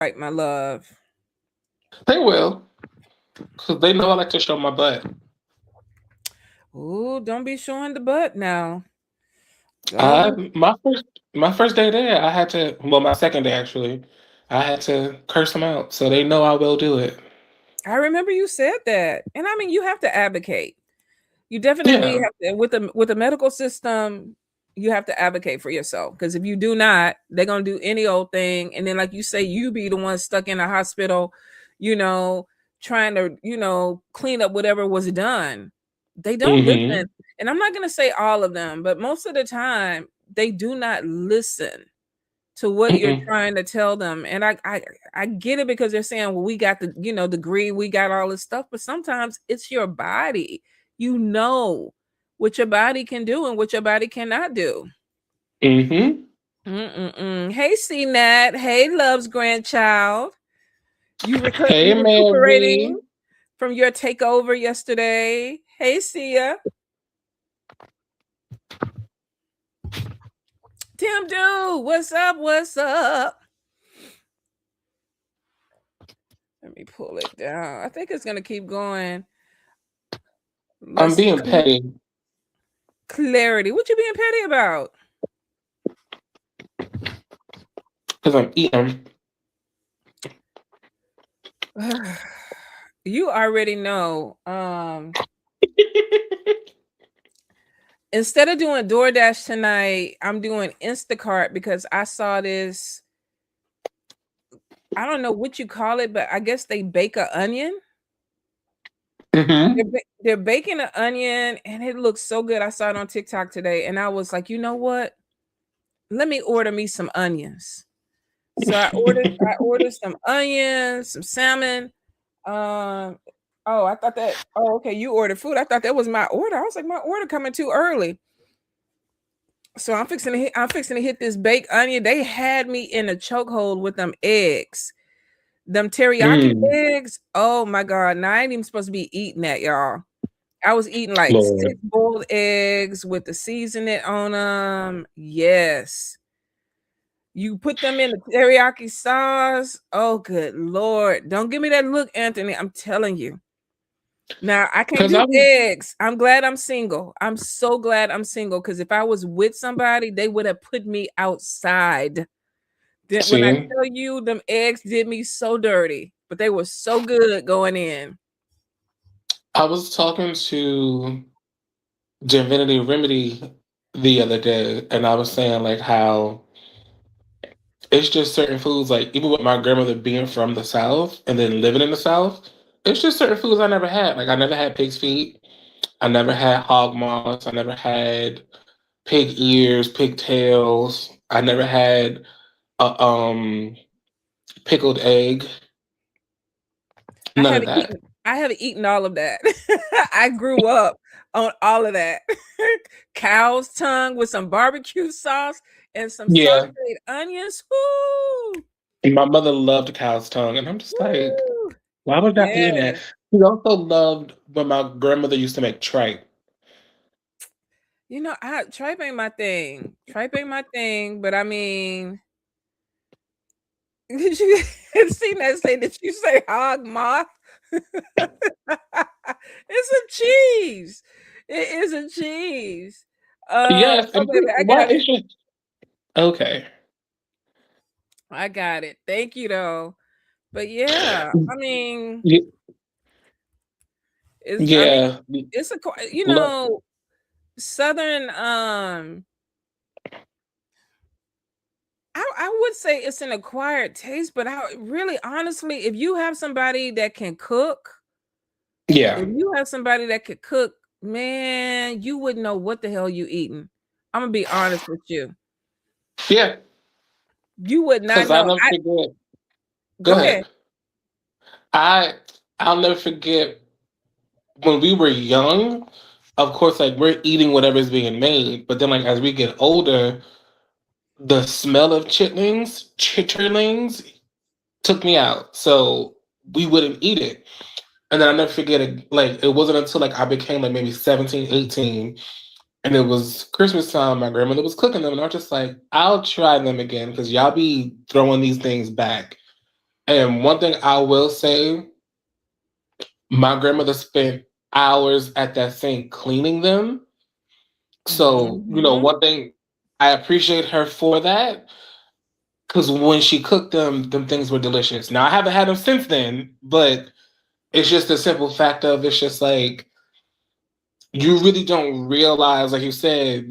Right, my love. They will, because they know I like to show my butt. Ooh, don't be showing the butt now. Don't I be. my first day there, I had to. Well, my second day actually, I had to curse them out, so they know I will do it. I remember you said that, and I mean, you have to advocate. You definitely Yeah. have to with the medical system. You have to advocate for yourself because if you do not, they're gonna do any old thing, and then, like you say, you be the one stuck in a hospital, you know, trying to clean up whatever was done. They don't Mm-hmm. listen, and I'm not gonna say all of them, but most of the time they do not listen to what you're Mm-mm. trying to tell them. And I get it because they're saying, well, we got the degree, we got all this stuff, but sometimes it's your body. You know what your body can do and what your body cannot do. Mm-hmm. Mm-mm-mm. Hey, C Nat. Hey, Love's grandchild. Hey, You Mary. recuperating from your takeover yesterday. Hey, Sia. Tim Do, what's up? What's up? Let me pull it down. I think it's gonna keep going. I'm Let's see. being petty Clarity. What you being petty about? because I'm eating. You already know. Instead of doing DoorDash tonight, I'm doing Instacart because I saw this. I don't know what you call it, but I guess they bake an onion. Mm-hmm. They're baking an onion and it looks so good. I saw it on TikTok today and I was like, you know what? Let me order me some onions. So I ordered some onions, some salmon. Um oh, I thought that oh okay, you ordered food. I thought that was my order. I was like, my order coming too early. So I'm fixing to hit this baked onion. They had me in a chokehold with them eggs. Them teriyaki Mm, eggs. Oh my god. Now I ain't even supposed to be eating that, y'all. I was eating like Lord. 6 boiled eggs with the seasoning on them. Yes. You put them in the teriyaki sauce. Oh, good Lord. Don't give me that look, Anthony. I'm telling you. Now, I can't Because do I was eggs. I'm glad I'm single. I'm so glad I'm single because if I was with somebody, they would have put me outside. Then when I seeing. tell you them eggs did me so dirty, but they were so good going in. I was talking to Divinity Remedy the other day, and I was saying like how it's just certain foods, like even with my grandmother being from the South and then living in the South, it's just certain foods I never had. Like I never had pig's feet, I never had hog moss, I never had pig ears, pigtails, I never had a pickled egg, I none of haven't that. eaten I haven't eaten all of that. I grew up on all of that. Cow's tongue with some barbecue sauce and some Yeah. sauteed onions. Woo! And my mother loved cow's tongue, and I'm just like, Woo! why was I eating that? Yes. She also loved when my grandmother used to make tripe. Tripe ain't my thing. Tripe ain't my thing, but I mean, did you see that say that you say hog moth? It's a cheese. It is a cheese. Yes, Oh and baby, I why got is it. she okay? I got it. Thank you though. But yeah, I mean, Y- it's I mean, Yeah, it's a look, southern I would say it's an acquired taste, but I really honestly, if you have somebody that can cook, yeah, if you have somebody that could cook, man, you wouldn't know what the hell you eating. I'm gonna be honest with you. yeah. You would not Because I'll know. never I forget. Go Go ahead. ahead. I I'll never forget when we were young. Of course, like we're eating whatever's being made, but then like as we get older, the smell of chitterlings took me out. So we wouldn't eat it. And then I'll never forget it. Like, it wasn't until like I became like maybe 17, 18, and it was Christmas time. My grandmother was cooking them, and I was just like, I'll try them again because y'all be throwing these things back. And one thing I will say, my grandmother spent hours at that sink cleaning them. So, Mhm. one thing I appreciate her for that, because when she cooked them things were delicious. Now I haven't had them since then, but it's just the simple fact of it's just like you really don't realize, like you said,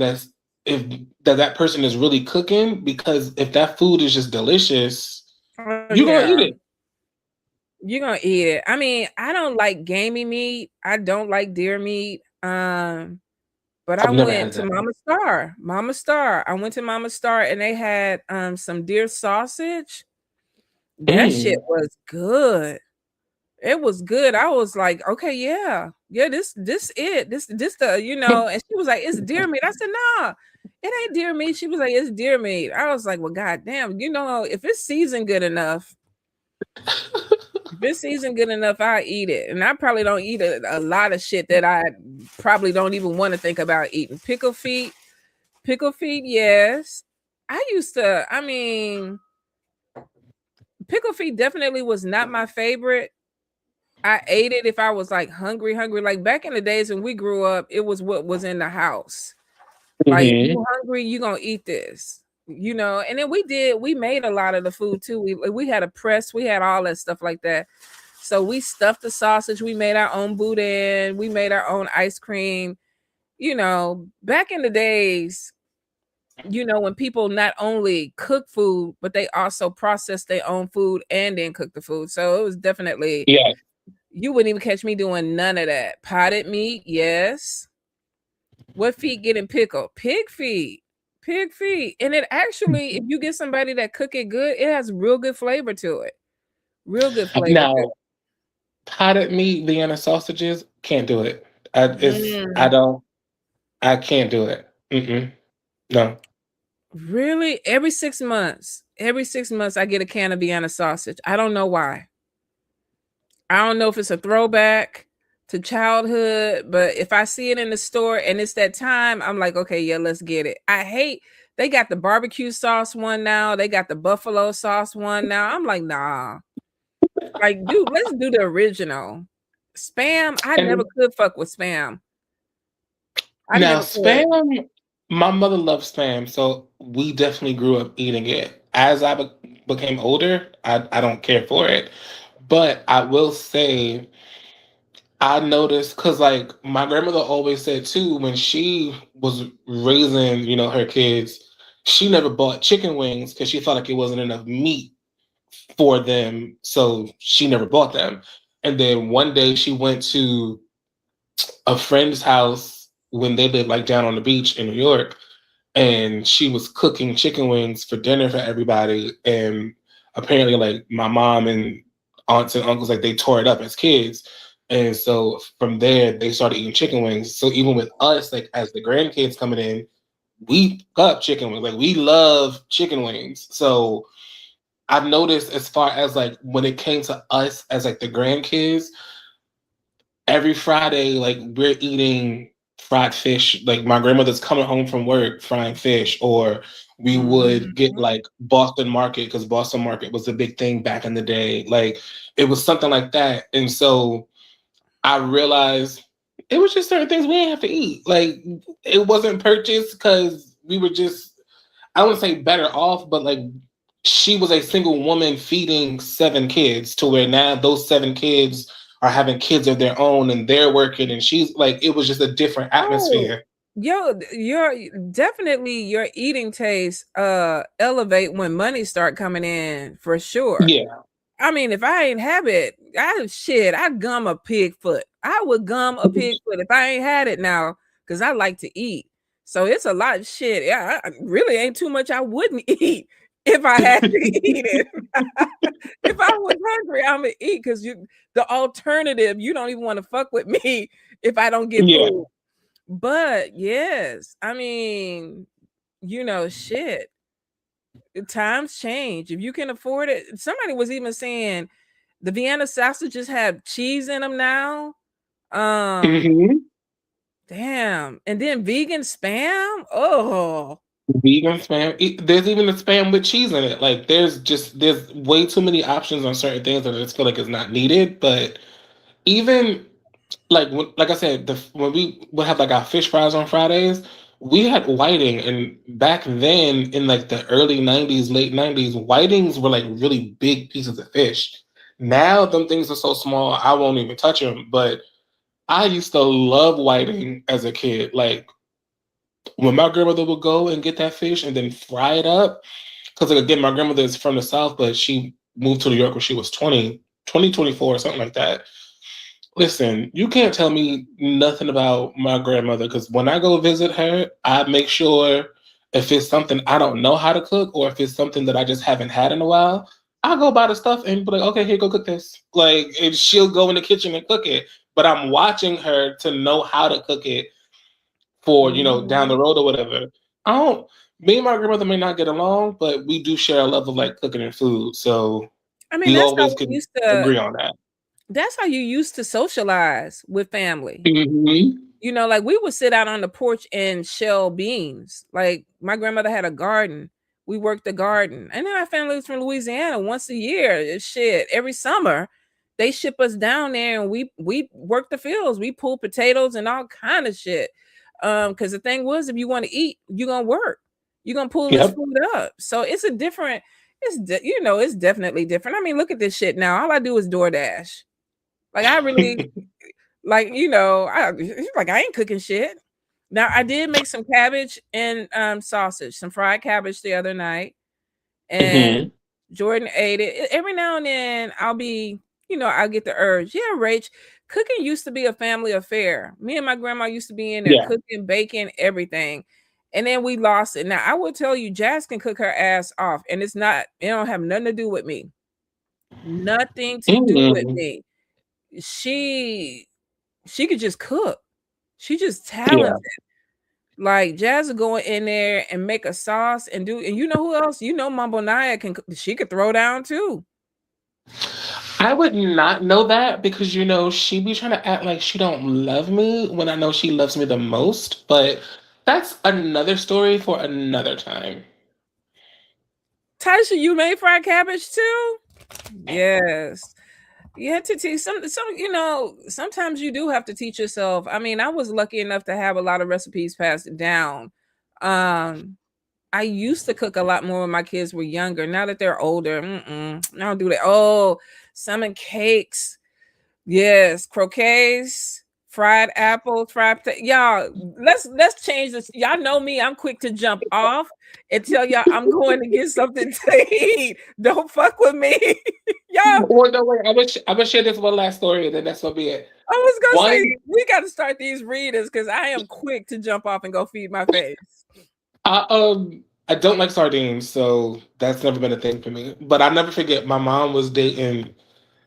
if that person is really cooking, because if that food is just delicious, Oh, you're gonna eat yeah. it. You're gonna eat it. I mean, I don't like gamey meat. I don't like deer meat. But I I've never went had to that. Mama Star. Mama Star. I went to Mama Star and they had some deer sausage. That shit Mm. was good. It was good. I was like, okay, yeah. Yeah, this it. This the, and she was like, it's deer meat. I said, nah, it ain't deer meat. She was like, it's deer meat. I was like, well, goddamn, if it's seasoned good enough, I eat it. And I probably don't eat a lot of shit that I probably don't even want to think about eating. Pickle feet, yes. I mean, pickle feet definitely was not my favorite. I ate it if I was like hungry. Like back in the days when we grew up, it was what was in the house. Like if Hmm. you hungry, you gonna eat this. And then we made a lot of the food too. We had a press, we had all that stuff like that. So we stuffed the sausage, we made our own boudin, we made our own ice cream. Back in the days, when people not only cook food, but they also process their own food and then cook the food. So it was definitely, Yeah. you wouldn't even catch me doing none of that. Potted meat, yes. What feet getting pickled? Pig feet. Pig feet. And it actually, if you get somebody that cook it good, it has real good flavor to it. Real good flavor to Now, potted meat, Vienna sausages, can't do it. I it. don't, I can't do it. Mm-mm. No. Really? Every 6 months, I get a can of Vienna sausage. I don't know why. I don't know if it's a throwback to childhood, but if I see it in the store and it's that time, I'm like, okay, yeah, let's get it. They got the barbecue sauce one now. They got the buffalo sauce one now. I'm like, nah. Like, dude, let's do the original. Spam, I never And could fuck with spam. I now never could. spam, my mother loves spam, so we definitely grew up eating it. As I became older, I don't care for it. But I will say, I noticed because like my grandmother always said too, when she was raising, her kids, she never bought chicken wings because she felt like it wasn't enough meat for them, so she never bought them. And then one day she went to a friend's house when they lived like down on the beach in New York, and she was cooking chicken wings for dinner for everybody. And apparently, like my mom and aunts and uncles, like they tore it up as kids. And so from there, they started eating chicken wings. So even with us, like as the grandkids coming in, we up chicken wings. Like we love chicken wings. So I've noticed as far as like when it came to us as like the grandkids, every Friday, like we're eating fried fish. Like my grandmother's coming home from work frying fish, or we would get Mhm. like Boston Market because Boston Market was a big thing back in the day. Like it was something like that. And so I realized it was just certain things we didn't have to eat. Like it wasn't purchased because we were just, I don't want to say better off, but like she was a single woman feeding 7 kids to where now those 7 kids are having kids of their own and they're working, and she's like, it was just a different Oh, atmosphere. your eating taste elevate when money start coming in for sure. Yeah. I mean, if I ain't have it, I gum a pig foot. I would gum a pig foot if I ain't had it now, because I like to eat. So it's a lot of shit. Yeah, I really ain't too much I wouldn't eat if I had to eat it. If I was hungry, I'm gonna eat because the alternative, you don't even want to fuck with me if I don't get Yeah. food. But yes, I mean, shit. Times change. If you can afford it, somebody was even saying the Vienna sausages have cheese in them now. Um, Hmm. damn. And then vegan spam. Oh, Vegan spam. There's even a spam with cheese in it. Like there's way too many options on certain things that I just feel like is not needed. But even like I said, when we would have like our fish fries on Fridays, we had whiting, and back then in like the early '90s, late '90s, whitings were like really big pieces of fish. Now them things are so small, I won't even touch them. But I used to love whiting as a kid. Like when my grandmother would go and get that fish and then fry it up, because like, again, my grandmother is from the South, but she moved to New York when she was 24, something like that. Listen, you can't tell me nothing about my grandmother, because when I go visit her, I make sure if it's something I don't know how to cook or if it's something that I just haven't had in a while, I'll go buy the stuff and be like, okay, here, go cook this. Like, and she'll go in the kitchen and cook it. But I'm watching her to know how to cook it for, down Mhm. the road or whatever. I don't, me and my grandmother may not get along, but we do share a love of like cooking and food. So I mean, we that's how always we can used to agree on that. that's how you used to socialize with family. Hmm. Like we would sit out on the porch and shell beans. Like my grandmother had a garden. We worked the garden. And then our family was from Louisiana once a year. Shit, every summer they ship us down there and we work the fields. We pull potatoes and all kind of shit. Because the thing was, if you want to eat, you're gonna work. You're gonna pull this Yep. food up. So it's a different, it's definitely different. I mean, look at this shit now. All I do is DoorDash. Like I really like, I ain't cooking shit. Now I did make some cabbage and sausage, some fried cabbage the other night, and Hmm. Jordan ate it. Every now and then I'll get the urge. Yeah, Rach, cooking used to be a family affair. Me and my grandma used to be in there Yeah. cooking, baking, everything. And then we lost it. Now I will tell you, Jazz can cook her ass off, and it don't have nothing to do with me. Nothing to do with Mm. me. She she could just cook. She just Yeah. talented. Like Jazz will go in there and make a sauce and you know who else? Mumbo Naya she could throw down too. I would not know that because she be trying to act like she don't love me when I know she loves me the most. But that's another story for another time. Tasha, you made fried cabbage too? Yes. You had to teach sometimes you do have to teach yourself. I mean, I was lucky enough to have a lot of recipes passed down. Um, I used to cook a lot more when my kids were younger. Now that they're older, I don't do that. Oh, salmon cakes. Yes, croquets, fried apples, y'all. Let's change this. Y'all know me. I'm quick to jump off and tell y'all I'm going to get something to eat. Don't fuck with me, y'all. Well, no, wait. I'm gonna share this one last story, and then that's gonna be it. I was gonna One, say we got to start these readers because I am quick to jump off and go feed my face. I don't like sardines, so that's never been a thing for me. But I never forget, my mom was dating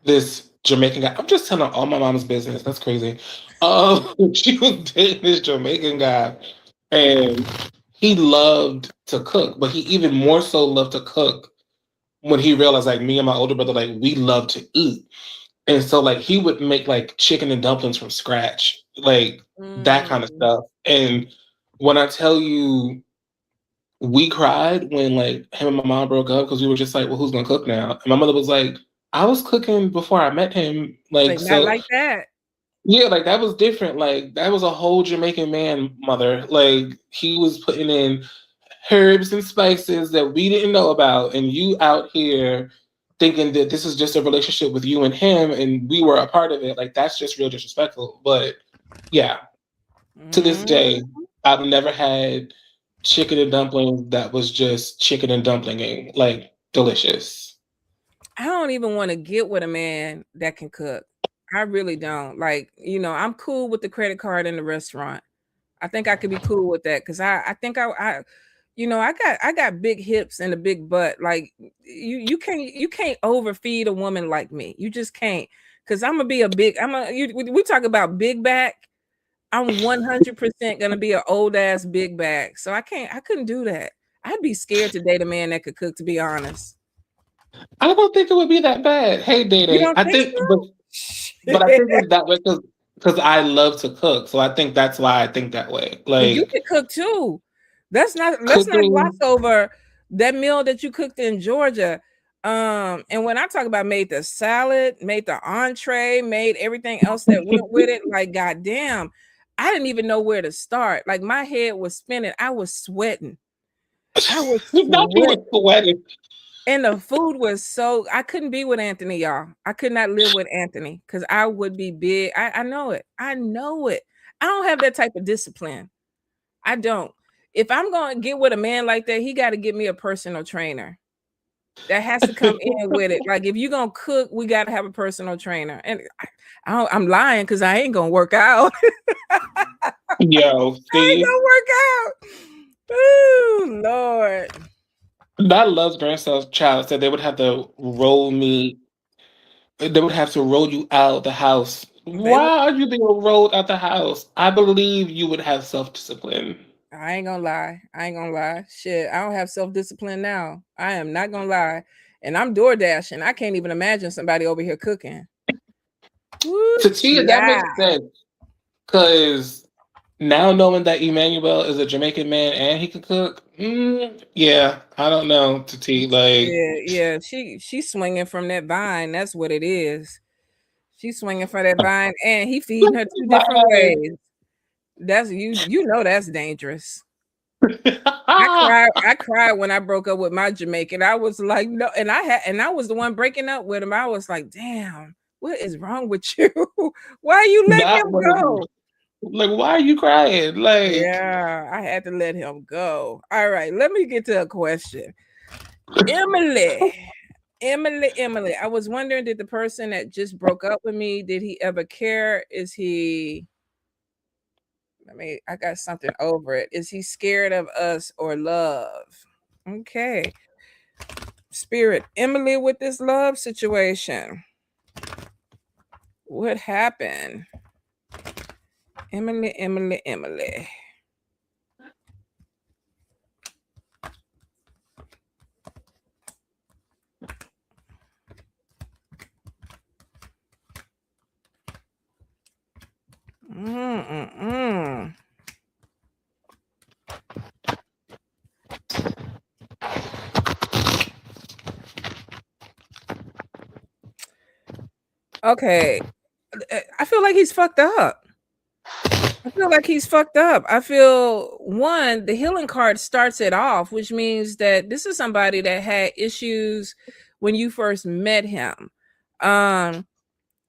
this Jamaican guy. I'm just telling all my mom's business. That's crazy. She was dating this Jamaican guy, and he loved to cook, but he even more so loved to cook when he realized like me and my older brother, like we love to eat. And so like he would make like chicken and dumplings from scratch, like that kind of Mm. stuff. And when I tell you we cried when like him and my mom broke up because we were just like, well, who's gonna cook now? And my mother was like, I was cooking before I met him. Like, Like not so like that. yeah, like that was different. Like that was a whole Jamaican man, mother. Like he was putting in herbs and spices that we didn't know about, and you out here thinking that this is just a relationship with you and him, and we were a part of it. Like that's just real disrespectful. But yeah, to this Mm. day, I've never had chicken and dumplings that was just chicken and dumplinging, like delicious. I don't even want to get with a man that can cook. I really don't. Like, I'm cool with the credit card in the restaurant. I think I could be cool with that because I think I got big hips and a big butt. Like you can't overfeed a woman like me. You just can't. Cause I'm gonna be a big. We talk about big back. I'm 100% gonna be an old ass big back. So I couldn't do that. I'd be scared to date a man that could cook. To be honest, I don't think it would be that bad. Hey, Day you Day, don't I think think, but I so? think it's that way because I love to cook, so I think that's why I think that way. Well, you Like, could cook too. Let's not gloss Cooking. over that meal that you cooked in Georgia. And when I talk about made the salad, made the entree, made everything else that went with it, like goddamn, I didn't even know where to start. Like my head was spinning. I was sweating. I was Not you were sweating. sweating. And the food was so I couldn't be with Anthony, y'all. I could not live with Anthony because I would be big. I know it. I know it. I don't have that type of discipline. I don't. If I'm going to get with a man like that, he got to get me a personal trainer. That has to come in with it. Like if you're going to cook, we got to have a personal trainer. And I'm lying because I ain't going to work out. Yo, I ain't see, going to work out. Ooh, Lord. that loves grandson's child said they would have to roll me. They would have to roll you out of the house. They Why are you being rolled out the house? I believe you would have self discipline. I ain't gonna lie. I ain't gonna lie. Shit, I don't have self-discipline now. I am not gonna lie. And I'm door dashing. I can't even imagine somebody over here cooking. Woo, To Tia, that yeah. makes sense. Because now knowing that Emmanuel is a Jamaican man and he can cook, yeah, I don't know, Tati. Like, Yeah. She's swinging from that vine. That's what it is. She's swinging for that vine, and he feeding her two different why? ways. That's you know that's dangerous. I cried when I broke up with my Jamaican. I was like, no, and I was the one breaking up with him. I was like, damn, what is wrong with you? Why you let That him was go? like, why are you crying? Like, Yeah, I had to let him go. All right, let me get to a question. Emily. Emily. I was wondering, did the person that just broke up with me, did he ever care? Is he I got something over it. Is he scared of us or love? Okay. Spirit, Emily with this love situation. What happened? Emily. Mm-mm-mm. Okay. I feel like he's fucked up. I feel like he's fucked up. I feel one, the healing card starts it off, which means that this is somebody that had issues when you first met him.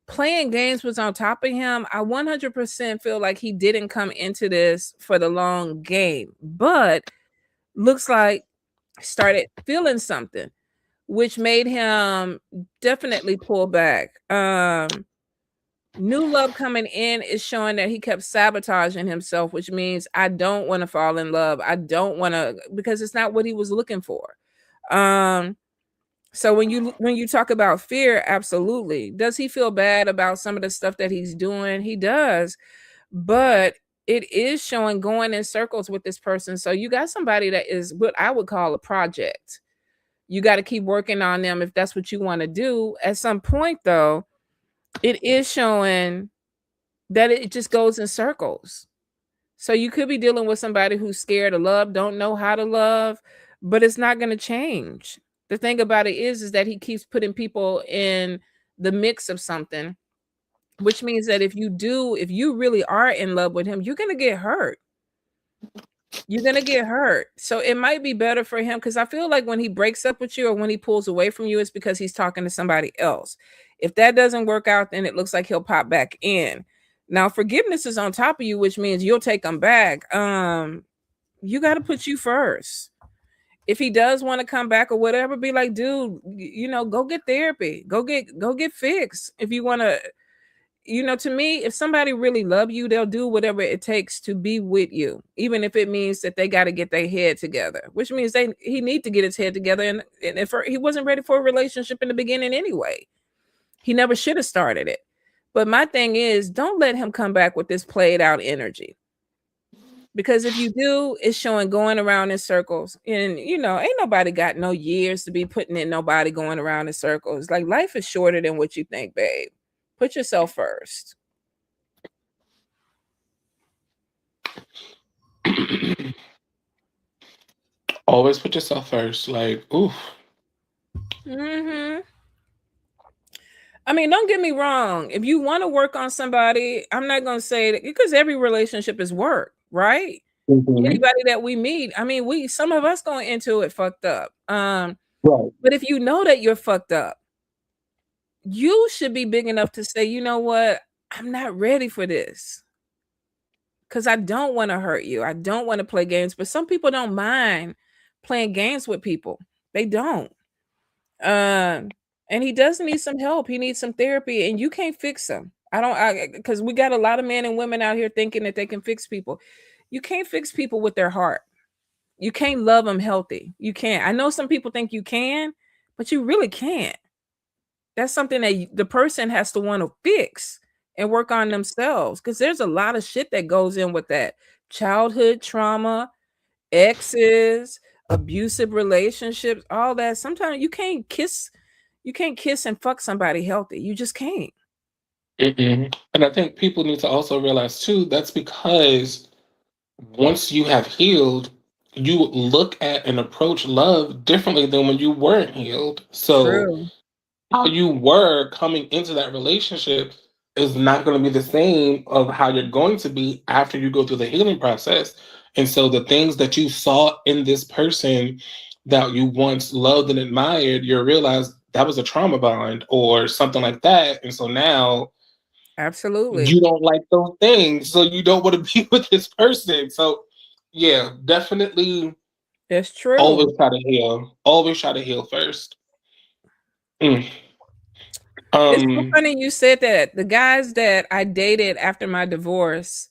Playing games was on top of him. I 100% feel like he didn't come into this for the long game, but looks like started feeling something, which made him definitely pull back. New love coming in is showing that he kept sabotaging himself, which means I don't want to fall in love. I don't want to because it's not what he was looking for. So when you talk about fear, absolutely. Does he feel bad about some of the stuff that he's doing? He does, but it is showing going in circles with this person. So you got somebody that is what I would call a project. You got to keep working on them if that's what you want to do. At some point, though, it is showing that it just goes in circles. So you could be dealing with somebody who's scared of love, don't know how to love, but it's not going to change. The thing about it is that he keeps putting people in the mix of something, which means that if you really are in love with him, you're going to get hurt. You're going to get hurt. So it might be better for him because I feel like when he breaks up with you or when he pulls away from you, it's because he's talking to somebody else. If that doesn't work out, then it looks like he'll pop back in. Now, forgiveness is on top of you, which means you'll take him back. You got to put you first. If he does want to come back or whatever, be like, dude, go get therapy. Go get fixed. If you want to, to me, if somebody really love you, they'll do whatever it takes to be with you, even if it means that they got to get their head together, which means he need to get his head together. And if he wasn't ready for a relationship in the beginning anyway, he never should have started it. But my thing is, don't let him come back with this played out energy. Because if you do, it's showing going around in circles. And, ain't nobody got no years to be putting in nobody going around in circles. Like, life is shorter than what you think, babe. Put yourself first. Always put yourself first. Like, oof. Hmm. I mean, don't get me wrong. If you want to work on somebody, I'm not going to say that, because every relationship is work, right? Mhm. Anybody that we meet, I mean, some of us going into it fucked up. Right. But if you know that you're fucked up, you should be big enough to say, you know what? I'm not ready for this. Because I don't want to hurt you. I don't want to play games. But some people don't mind playing games with people. They don't. And he does need some help. He needs some therapy, and you can't fix him. I don't, because we got a lot of men and women out here thinking that they can fix people. You can't fix people with their heart. You can't love them healthy. You can't. I know some people think you can, but you really can't. That's something that the person has to want to fix and work on themselves, because there's a lot of shit that goes in with that childhood trauma, exes, abusive relationships, all that. Sometimes you can't kiss and fuck somebody healthy. You just can't. Mm-mm. And I think people need to also realize too, that's because once you have healed, you look at and approach love differently than when you weren't healed. So True. how you were coming into that relationship is not going to be the same of how you're going to be after you go through the healing process. And so the things that you saw in this person that you once loved and admired, you realize that was a trauma bond or something like that. And so now Absolutely. you don't like those things, so you don't want to be with this person. So yeah, definitely That's true. always try to heal. Always try to heal first. Mm. It's so Um funny you said that. The guys that I dated after my divorce,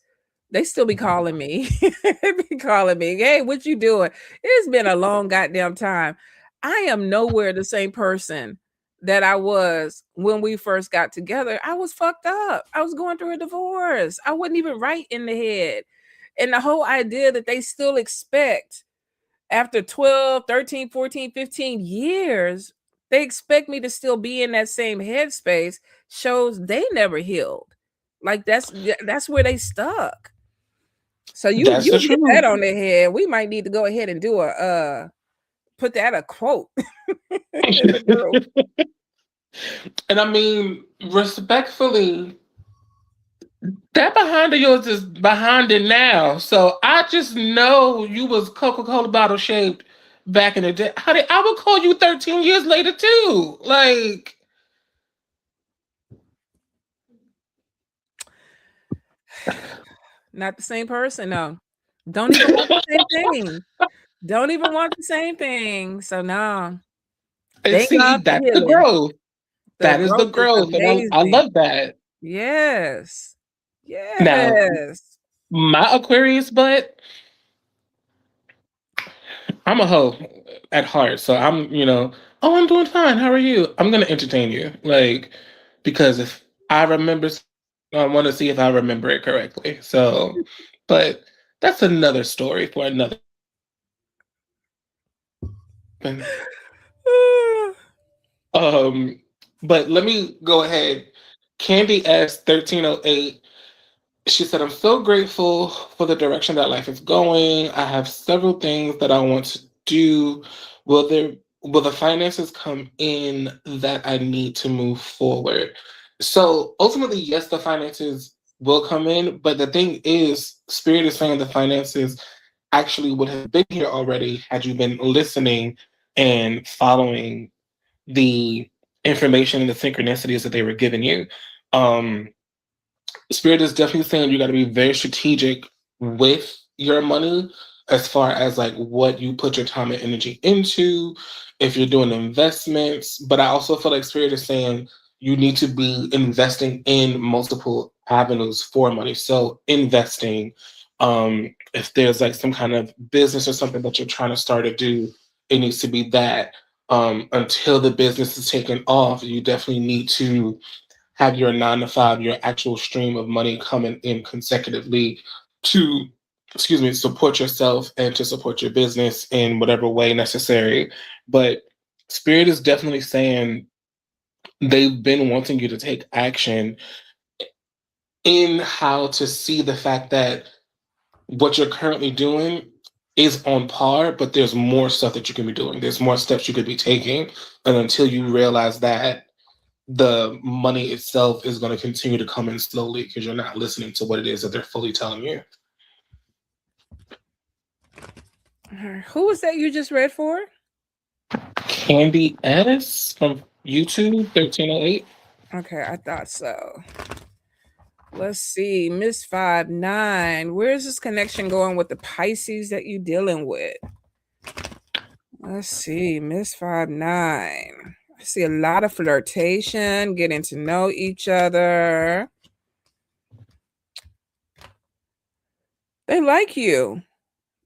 they still be calling me. They be calling me, "Hey, what you doing?" It's been a long goddamn time. I am nowhere the same person that I was when we first got together. I was fucked up. I was going through a divorce. I wasn't even right in the head. And the whole idea that they still expect, after 12, 13, 14, 15 years, they expect me to still be in that same headspace, shows they never healed. Like that's where they stuck. So you that's you the hit that truth. on the head. We might need to go ahead and do a put that a quote in the group. And I mean, respectfully, that behind of yours is behind it now. So I just know you was Coca-Cola bottle shaped back in the day. Honey, I would call you 13 years later too. Like, Not the same person, no. Don't even want the same thing. Don't even want the same thing. So no. and Thank see, God for that's the healing. growth. The That is the growth is growth. And I amazing. love that. Yes. Now, Yes. my Aquarius butt, I'm a hoe at heart. So oh, I'm doing fine. How are you? I'm gonna entertain you. Like, because if I remember I want to see if I remember it correctly. So, but that's another story for another. Um, but let me go ahead. Candy S 1308. She said, I'm so grateful for the direction that life is going. I have several things that I want to do. Will there will the finances come in that I need to move forward? So ultimately, yes, the finances will come in, but the thing is, Spirit is saying the finances actually would have been here already had you been listening and following the information and the synchronicities that they were giving you. Um, Spirit is definitely saying you got to be very strategic with your money as far as like what you put your time and energy into, if you're doing investments. But I also feel like Spirit is saying you need to be investing in multiple avenues for money. So investing, if there's like some kind of business or something that you're trying to start to do, it needs to be that. Until the business is taken off, you definitely need to have your 9 to 5, your actual stream of money coming in consecutively to, excuse me, support yourself and to support your business in whatever way necessary. But Spirit is definitely saying they've been wanting you to take action in how to see the fact that what you're currently doing is on par, but there's more stuff that you can be doing. There's more steps you could be taking. And until you realize that, the money itself is going to continue to come in slowly because you're not listening to what it is that they're fully telling you. Who was that you just read for? Candy S from YouTube 1308. Okay, I thought so. Let's see, Miss 59. Where's this connection going with the Pisces that you dealing with? Let's see, Miss 59. I see a lot of flirtation, getting to know each other. They like you.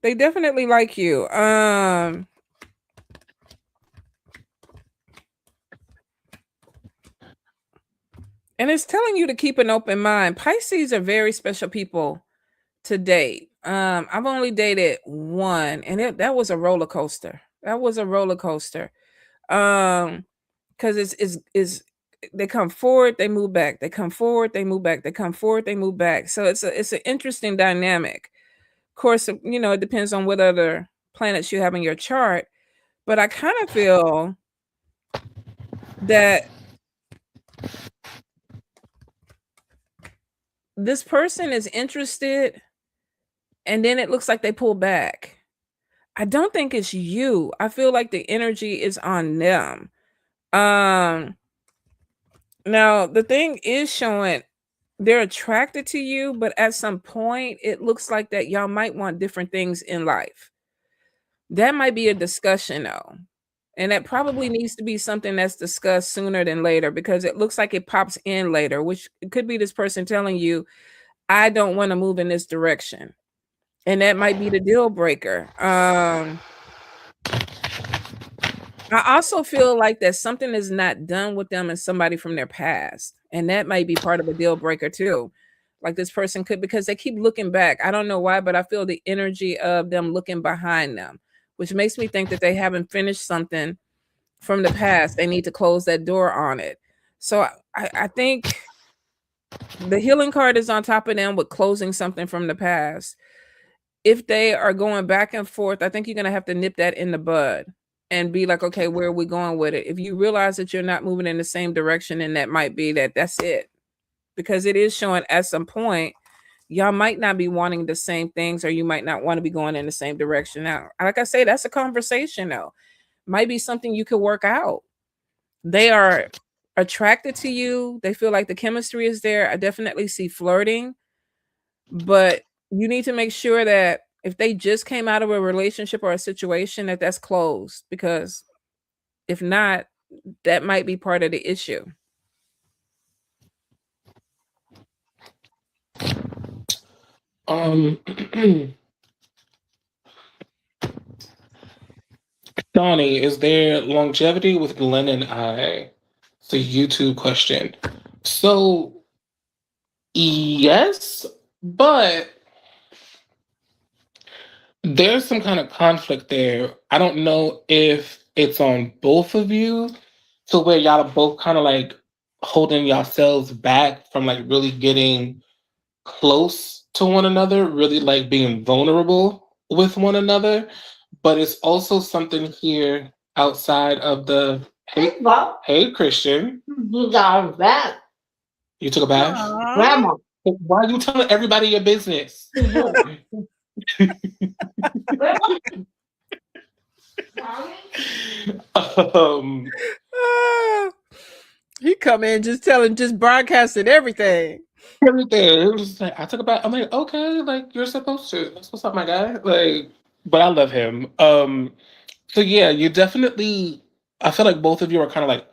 They definitely like you. And it's telling you to keep an open mind. Pisces are very special people to date. I've only dated one, and that was a roller coaster. That was a roller coaster. Because it's they come forward, they move back. They come forward, they move back. They come forward, they move back. So it's an interesting dynamic. Of course, it depends on what other planets you have in your chart. But I kind of feel that this person is interested, and then it looks like they pull back. I don't think it's you. I feel like the energy is on them. Now the thing is showing they're attracted to you, but at some point it looks like that y'all might want different things in life. That might be a discussion though. And that probably needs to be something that's discussed sooner than later, because it looks like it pops in later, which it could be this person telling you, I don't want to move in this direction. And that might be the deal breaker. I also feel like that something is not done with them and somebody from their past. And that might be part of a deal breaker too. Like this person could, because they keep looking back. I don't know why, but I feel the energy of them looking behind them, which makes me think that they haven't finished something from the past. They need to close that door on it. So I think the healing card is on top of them with closing something from the past. If they are going back and forth, I think you're going to have to nip that in the bud and be like, okay, where are we going with it? If you realize that you're not moving in the same direction, then that might be that's it. Because it is showing at some point, y'all might not be wanting the same things, or you might not want to be going in the same direction. Now, like I say, that's a conversation though. Might be something you could work out. They are attracted to you. They feel like the chemistry is there. I definitely see flirting, but you need to make sure that if they just came out of a relationship or a situation, that's closed, because if not, that might be part of the issue. Donnie, is there longevity with Glenn and I? It's a YouTube question. So, yes, but there's some kind of conflict there. I don't know if it's on both of you, to where y'all are both kind of like holding yourselves back from like really getting close to one another, really like being vulnerable with one another. But it's also something here outside of the hey Christian. You got a bath. You took a bath? Grandma. Why are you telling everybody your business? He come in just broadcasting everything. Everything. It was just like I took a bath. I'm like, okay, like you're supposed to. That's what's up, my guy. Like, but I love him. So yeah, you definitely. I feel like both of you are kind of like,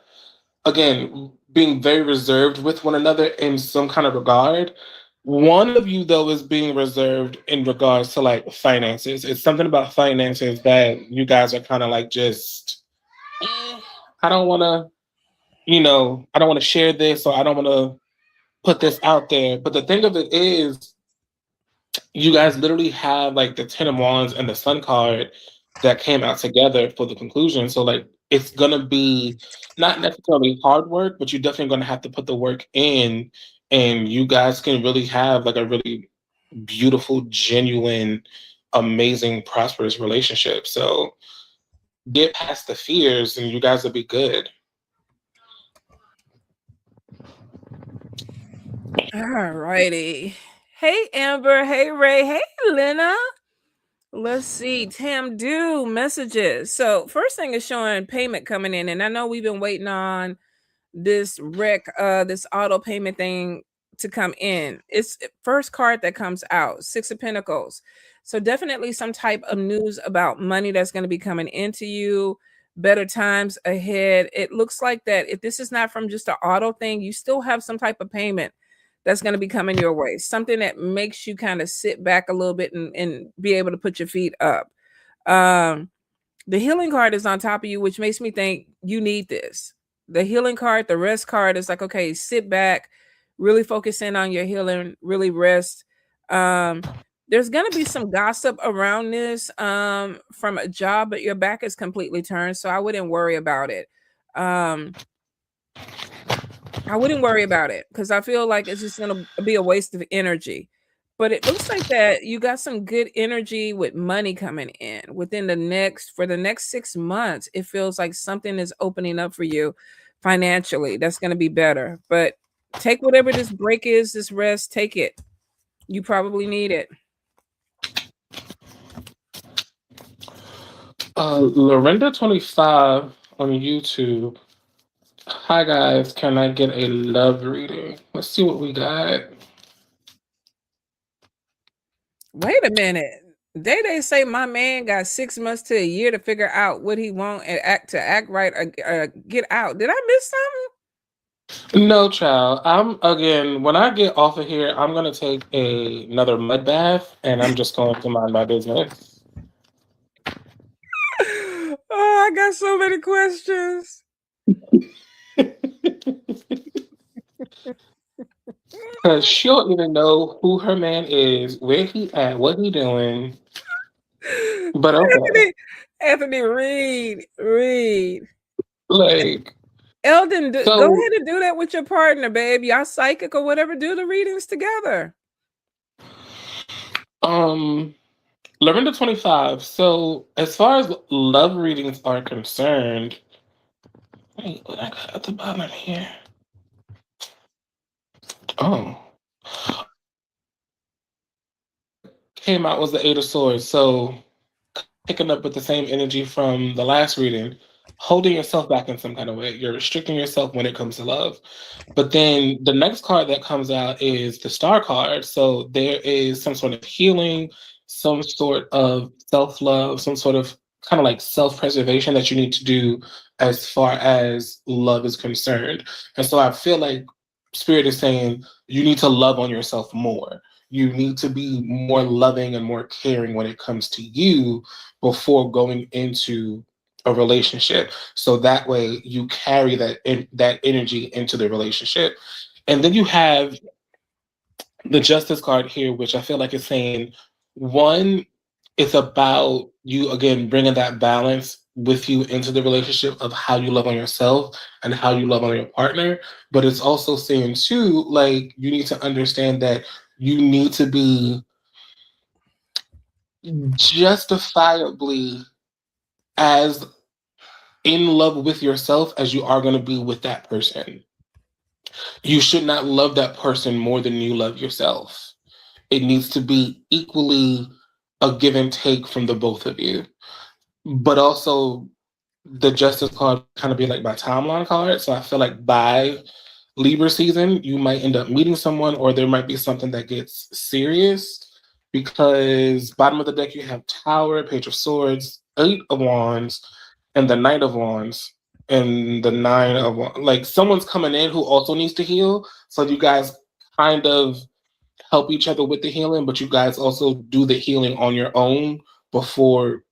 again, being very reserved with one another in some kind of regard. One of you though is being reserved in regards to like finances. It's something about finances that you guys are kind of like just. I don't want to, I don't want to share this, or I don't want to put this out there. But the thing of it is, you guys literally have like the Ten of Wands and the Sun card that came out together for the conclusion. So like it's gonna be not necessarily hard work, but you're definitely gonna have to put the work in, and you guys can really have like a really beautiful, genuine amazing, prosperous relationship. So get past the fears and you guys will be good. All righty. Hey, Amber. Hey, Ray. Hey, Lena. Let's see. Tam do messages. So first thing is showing payment coming in. And I know we've been waiting on this this auto payment thing to come in. It's first card that comes out, Six of Pentacles. So definitely some type of news about money that's going to be coming into you, better times ahead. It looks like that if this is not from just an auto thing, you still have some type of payment that's going to be coming your way. Something that makes you kind of sit back a little bit and be able to put your feet up. The healing card is on top of you, which makes me think you need this. The healing card, the rest card is like, okay, sit back, really focus in on your healing, really rest. There's going to be some gossip around this from a job, but your back is completely turned. So I wouldn't worry about it. I wouldn't worry about it because I feel like it's just going to be a waste of energy. But it looks like that you got some good energy with money coming in within the next 6 months. It feels like something is opening up for you financially. That's going to be better. But take whatever this break is, this rest, take it. You probably need it. Lorinda25 on YouTube. Hi guys, can I get a love reading? Let's see what we got. Wait a minute. They say my man got 6 months to a year to figure out what he want and act right or get out. Did I miss something? No, child. I'm again. When I get off of here, I'm gonna take another mud bath, and I'm just going to mind my business. Oh, I got so many questions. Cause she don't even know who her man is, where he at, what he doing. But okay, Anthony, read. like Eldon, go so. ahead and do that with your partner, babe. Y'all psychic or whatever. Do the readings together. Lorinda25. So as far as love readings are concerned, wait, what I got at the bottom here? Oh, came out was the Eight of Swords. So picking up with the same energy from the last reading, holding yourself back in some kind of way. You're restricting yourself when it comes to love. But then the next card that comes out is the Star card. So there is some sort of healing, some sort of self love, some sort of kind of like self preservation that you need to do as far as love is concerned. And so I feel like Spirit is saying you need to love on yourself more. You need to be more loving and more caring when it comes to you before going into a relationship, so that way you carry that energy into the relationship. And then you have the Justice card here, which I feel like is saying, one, it's about you again bringing that balance with you into the relationship of how you love on yourself and how you love on your partner. But it's also saying too, like, you need to understand that you need to be justifiably as in love with yourself as you are going to be with that person. You should not love that person more than you love yourself. It needs to be equally a give and take from the both of you. But also, the Justice card kind of be like my timeline card. So I feel like by Libra season, you might end up meeting someone, or there might be something that gets serious. Because bottom of the deck, you have Tower, Page of Swords, Eight of Wands, and the Knight of Wands, and the Nine of Wands. Like, someone's coming in who also needs to heal. So you guys kind of help each other with the healing, but you guys also do the healing on your own before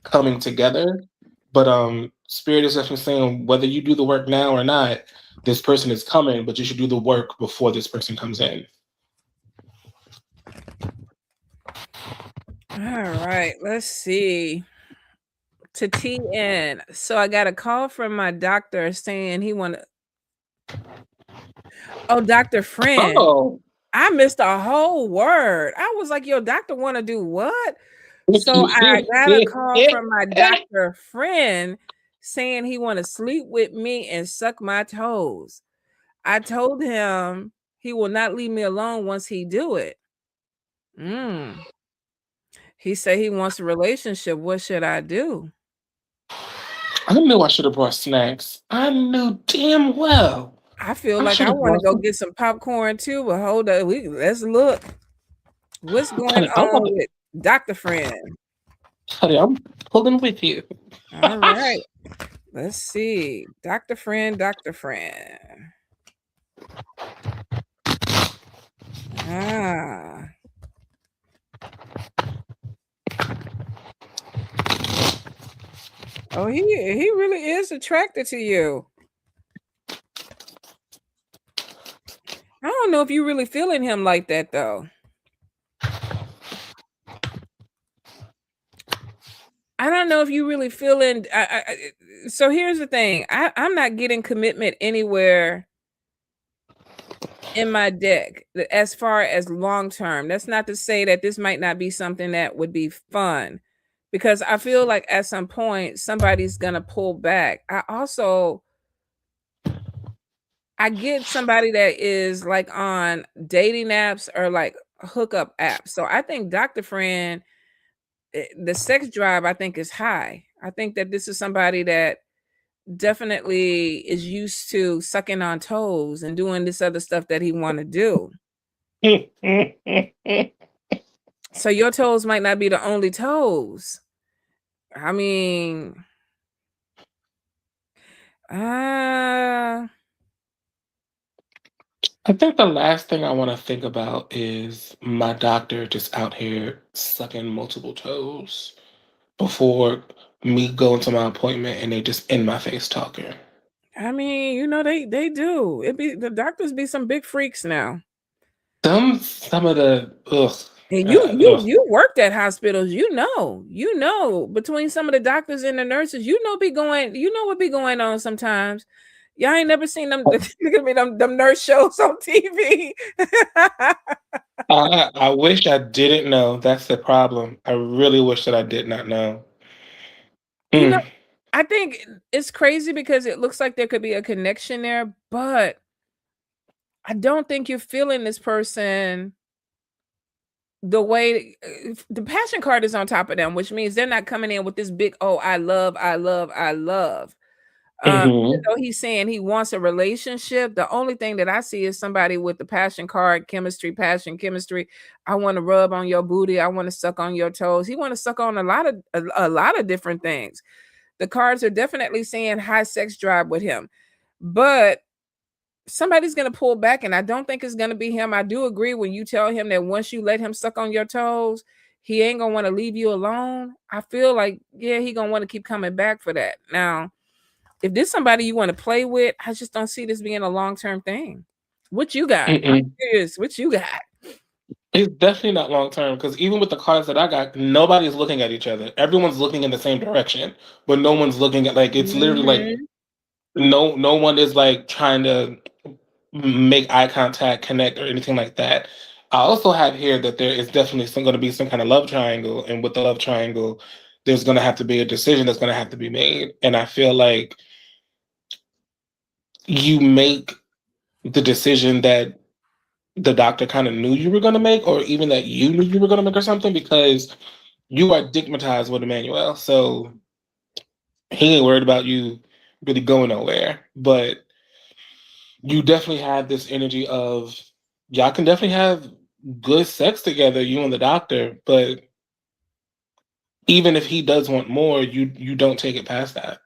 coming together. But Spirit is definitely saying whether you do the work now or not, this person is coming, but you should do the work before this person comes in. All right, let's see. To TN. So I got a call from my doctor saying he wanted. Oh, Dr. Friend. Oh, I missed a whole word. I was like, your doctor want to do what? So I got a call from my doctor friend saying he want to sleep with me and suck my toes. I told him he will not leave me alone once he do it. Mm. He said he wants a relationship. What should I do? I knew I should have brought snacks. I knew damn well. I feel I like should I have want to brought go some. get some popcorn too, but hold up. Let's look. What's going Honey, on with Dr. Friend? honey, I'm pulling with you. All right. Let's see. Dr. Friend, Dr. Friend. Ah. Oh, he really is attracted to you. I don't know if you really feeling him like that though. I don't know if you really feeling. So here's the thing. I'm not getting commitment anywhere in my deck as far as long term. That's not to say that this might not be something that would be fun, because I feel like at some point somebody's gonna pull back. I get somebody that is like on dating apps or like hookup apps. So I think Dr. Friend, the sex drive, I think is high. I think that this is somebody that definitely is used to sucking on toes and doing this other stuff that he want to do. So your toes might not be the only toes. I mean, uh, I think the last thing I want to think about is my doctor just out here sucking multiple toes before me going to my appointment and they just in my face talking. I mean, they do. It be the doctors be some big freaks now. Some of the And ugh. you worked at hospitals, between some of the doctors and the nurses, what be going on sometimes. Y'all ain't never seen them look at me, them nurse shows on TV. I wish I didn't know. That's the problem. I really wish that I did not know. You know, Mm, I think it's crazy because it looks like there could be a connection there, but I don't think you're feeling this person the way the passion card is on top of them, which means they're not coming in with this big, oh, I love, I love, I love. Even hmm though he's saying he wants a relationship, the only thing that I see is somebody with the passion card, chemistry, passion, chemistry. I want to rub on your booty. I want to suck on your toes. He want to suck on a lot of different things. The cards are definitely saying high sex drive with him, but somebody's gonna pull back, and I don't think it's gonna be him. I do agree when you tell him that once you let him suck on your toes, he ain't gonna want to leave you alone. I feel like, yeah, he gonna want to keep coming back for that. Now, if this somebody you want to play with, I just don't see this being a long-term thing. What you got? I'm Mm-mm. curious. What you got? It's definitely not long term because even with the cards that I got, nobody's looking at each other. Everyone's looking in the same direction, but no one's looking at like it's literally like Mhm. no one is like trying to make eye contact, connect, or anything like that. I also have here that there is definitely going to be some kind of love triangle, and with the love triangle, there's going to have to be a decision that's going to have to be made. And I feel like you make the decision that the doctor kind of knew you were going to make, or even that you knew you were going to make, or something, because you are digmatized with Emmanuel. So he ain't worried about you really going nowhere. But you definitely have this energy of y'all can definitely have good sex together, you and the doctor, but even if he does want more, you don't take it past that.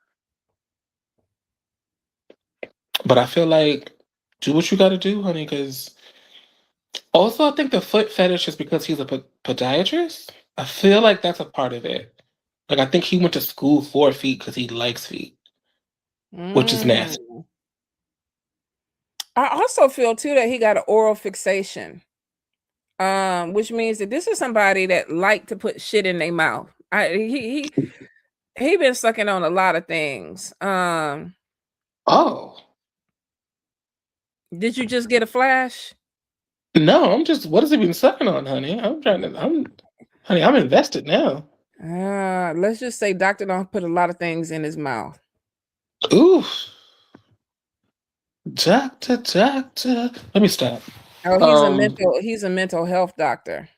But I feel like do what you got to do, honey. Because also, I think the foot fetish is because he's a podiatrist. I feel like that's a part of it. Like I think he went to school for feet because he likes feet, which is nasty. Mm. I also feel too that he got an oral fixation. Which means that this is somebody that like to put shit in their mouth. He been sucking on a lot of things. Oh Did you just get a flash? no, I'm just what is he been sucking on, honey? Honey, I'm invested now. Let's just say doctor don't put a lot of things in his mouth. Ooh, doctor, doctor. Let me stop. Oh, Um, he's a mental health doctor.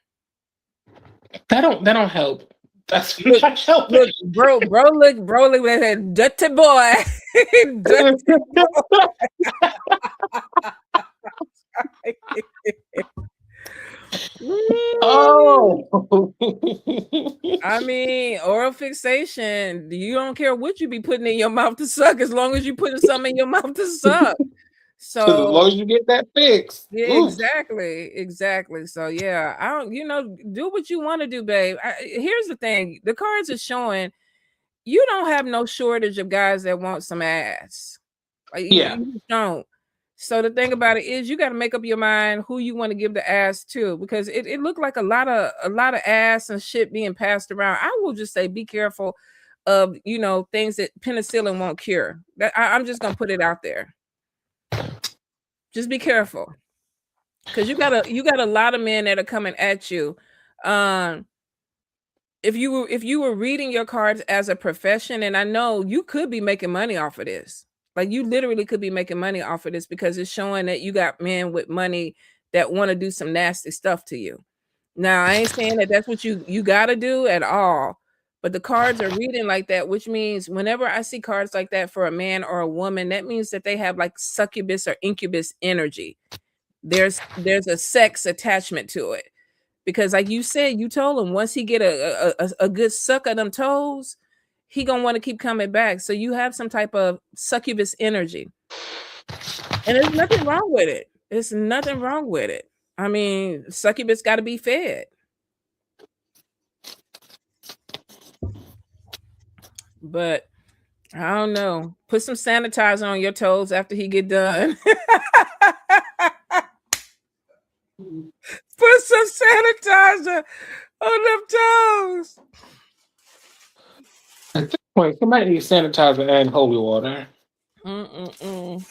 that don't help. That's Look, not helping. look, bro, look at that dirty boy. Dirty boy. Oh. I mean, oral fixation, you don't care what you be putting in your mouth to suck as long as you putting something in your mouth to suck. As long So as you get that fixed. yeah, Oof. exactly. So yeah, I don't, do what you want to do, babe. Here's the thing: the cards are showing you don't have no shortage of guys that want some ass. Like Yeah. you don't. So the thing about it is you got to make up your mind who you want to give the ass to because it looked like a lot of ass and shit being passed around. I will just say be careful of things that penicillin won't cure. I'm just gonna put it out there. Just be careful because you got a lot of men that are coming at you. Um, if you were reading your cards as a profession, and I know you could be making money off of this, like you literally could be making money off of this because it's showing that you got men with money that want to do some nasty stuff to you. Now, I ain't saying that that's what you got to do at all, but the cards are reading like that, which means whenever I see cards like that for a man or a woman, that means that they have like succubus or incubus energy. There's a sex attachment to it because like you said, you told him once he get a good suck of them toes, he gonna want to keep coming back. So you have some type of succubus energy, and there's nothing wrong with it. There's nothing wrong with it. I mean, succubus got to be fed, but I don't know. Put some sanitizer on your toes after he get done. Put some sanitizer on them toes. At this point, somebody needs sanitizer and holy water. Mm-mm-mm.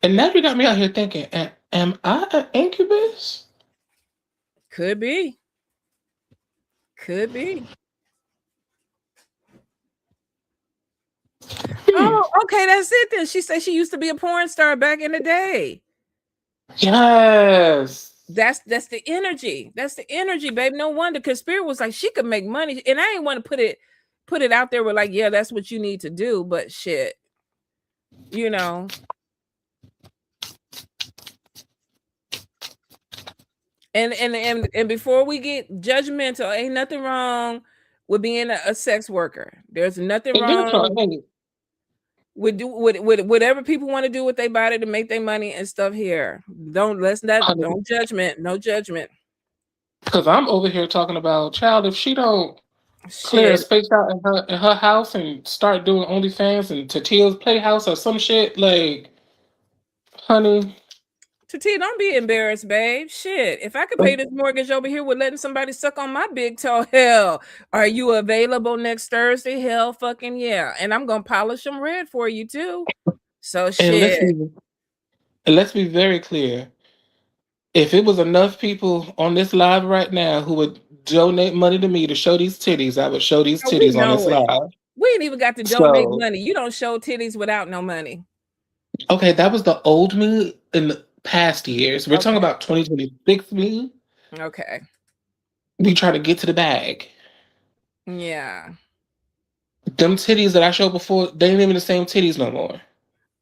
And now you got me out here thinking, am I an incubus? Could be. Could be. Hmm. Oh, okay, that's it then. She said she used to be a porn star back in the day. Yes. That's the energy. That's the energy, babe. No wonder because Spirit was like she could make money, and I ain't want to put it out there with like, yeah, that's what you need to do. But shit, you know. And before we get judgmental, ain't nothing wrong with being a sex worker. There's nothing And guess what? wrong Hey, with whatever people want to do with their body to make their money and stuff here. Don't judgment, no judgment. because I'm over here talking about child. If she don't clear a Shit. space out in her house and start doing OnlyFans and Tatia's Playhouse or some shit, like, honey. Tati, don't be embarrassed, babe. Shit. If I could pay this mortgage over here with letting somebody suck on my big toe, hell, are you available next Thursday? Hell fucking yeah. And I'm gonna polish them red for you too. So And let's shit. be and let's be very clear. If it was enough people on this live right now who would donate money to me to show these titties, I would show these Oh, we titties on this know it. live. We ain't even got to donate So, money. You don't show titties without no money. okay, that was the old me in the past years. We're talking Okay. about 2026 me. Okay. We try to get to the bag. Yeah. Them titties that I showed before, they ain't even the same titties no more.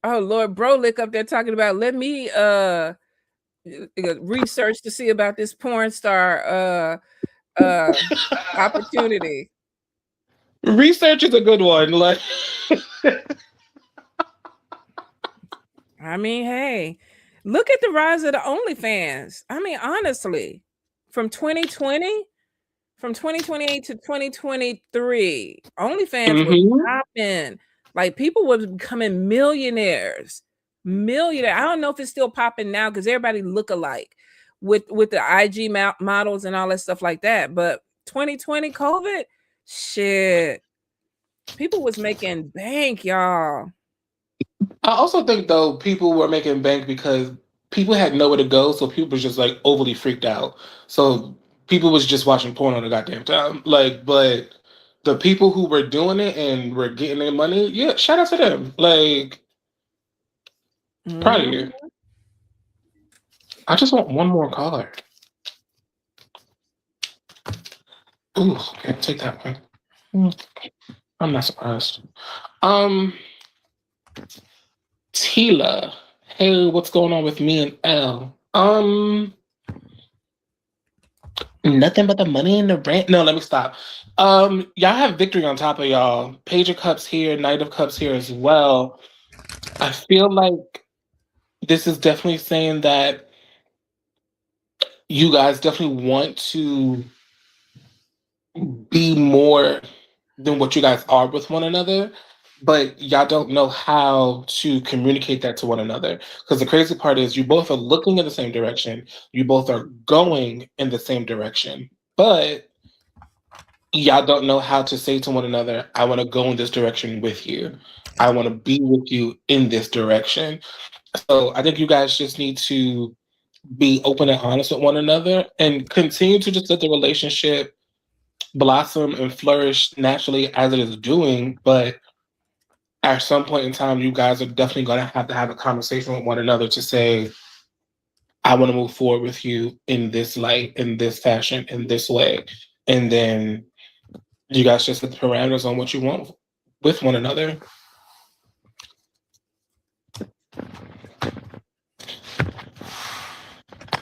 Oh Lord, bro, lick up there talking about let me research to see about this porn star uh opportunity. Research is a good one. Like, I mean, hey, look at the rise of the OnlyFans. I mean, honestly, from 2020, from 2028 to 2023, OnlyFans was hmm popping. Like people were becoming millionaires. Millionaire. I don't know if it's still popping now because everybody look alike with the IG models and all that stuff like that. But 2020 COVID, shit, people was making bank, y'all. I also think though people were making bank because people had nowhere to go, so people were just like overly freaked out. So people was just watching porn on the goddamn time. Like, but the people who were doing it and were getting their money, yeah, shout out to them. Like, proud of you. I just want one more card. Ooh, okay, take that one. I'm not surprised. Tila. Hey, what's going on with me and Elle? Nothing but the money and the rent. No, let me stop. Y'all have victory on top of y'all. Page of Cups here, Knight of Cups here as well. I feel like this is definitely saying that you guys definitely want to be more than what you guys are with one another, but y'all don't know how to communicate that to one another. Because the crazy part is you both are looking in the same direction, you both are going in the same direction, but y'all don't know how to say to one another, I want to go in this direction with you. I want to be with you in this direction. So I think you guys just need to be open and honest with one another and continue to just let the relationship blossom and flourish naturally as it is doing. But at some point in time, you guys are definitely going to have a conversation with one another to say, I want to move forward with you in this light, in this fashion, in this way. And then you guys just set the parameters on what you want with one another.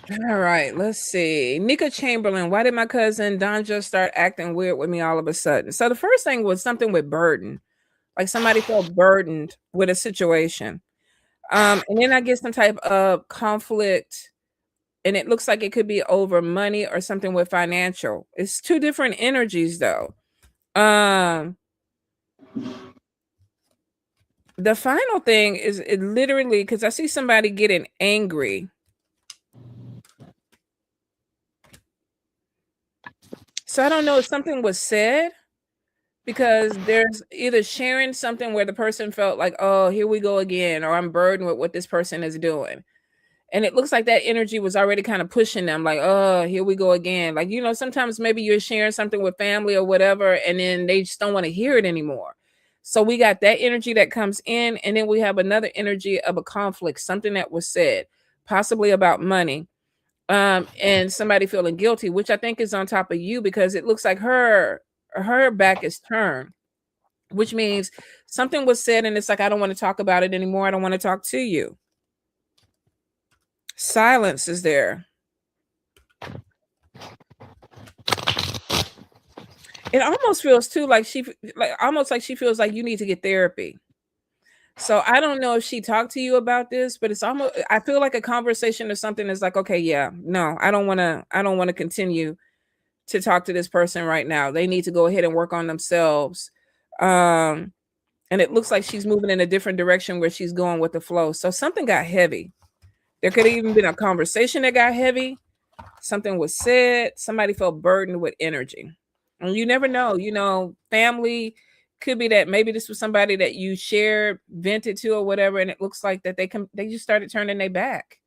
All right, let's see. Nika Chamberlain, why did my cousin Don just start acting weird with me all of a sudden? So the first thing was something with burden. Like somebody felt burdened with a situation. And then I get some type of conflict, and it looks like it could be over money or something with financial. It's two different energies though. The final thing is it literally, because I see somebody getting angry. So I don't know if something was said, because there's either sharing something where the person felt like, oh, here we go again, or I'm burdened with what this person is doing. And it looks like that energy was already kind of pushing them, like, oh, here we go again. Like, you know, sometimes maybe you're sharing something with family or whatever, and then they just don't want to hear it anymore. So we got that energy that comes in, and then we have another energy of a conflict, something that was said, possibly about money. And somebody feeling guilty, which I think is on top of you, because it looks like her back is turned, which means something was said and it's like, I don't want to talk about it anymore. I don't want to talk to you. Silence is there. It almost feels too like almost like she feels like you need to get therapy. So I don't know if she talked to you about this, but it's almost, I feel like a conversation or something is like, okay, yeah, no, I don't want to continue to talk to this person right now. They need to go ahead and work on themselves. And it looks like she's moving in a different direction where she's going with the flow. So something got heavy. There could have even been a conversation that got heavy. Something was said. Somebody felt burdened with energy. And you never know, you know, family could be that maybe this was somebody that you shared, vented to or whatever. And it looks like that they just started turning their back.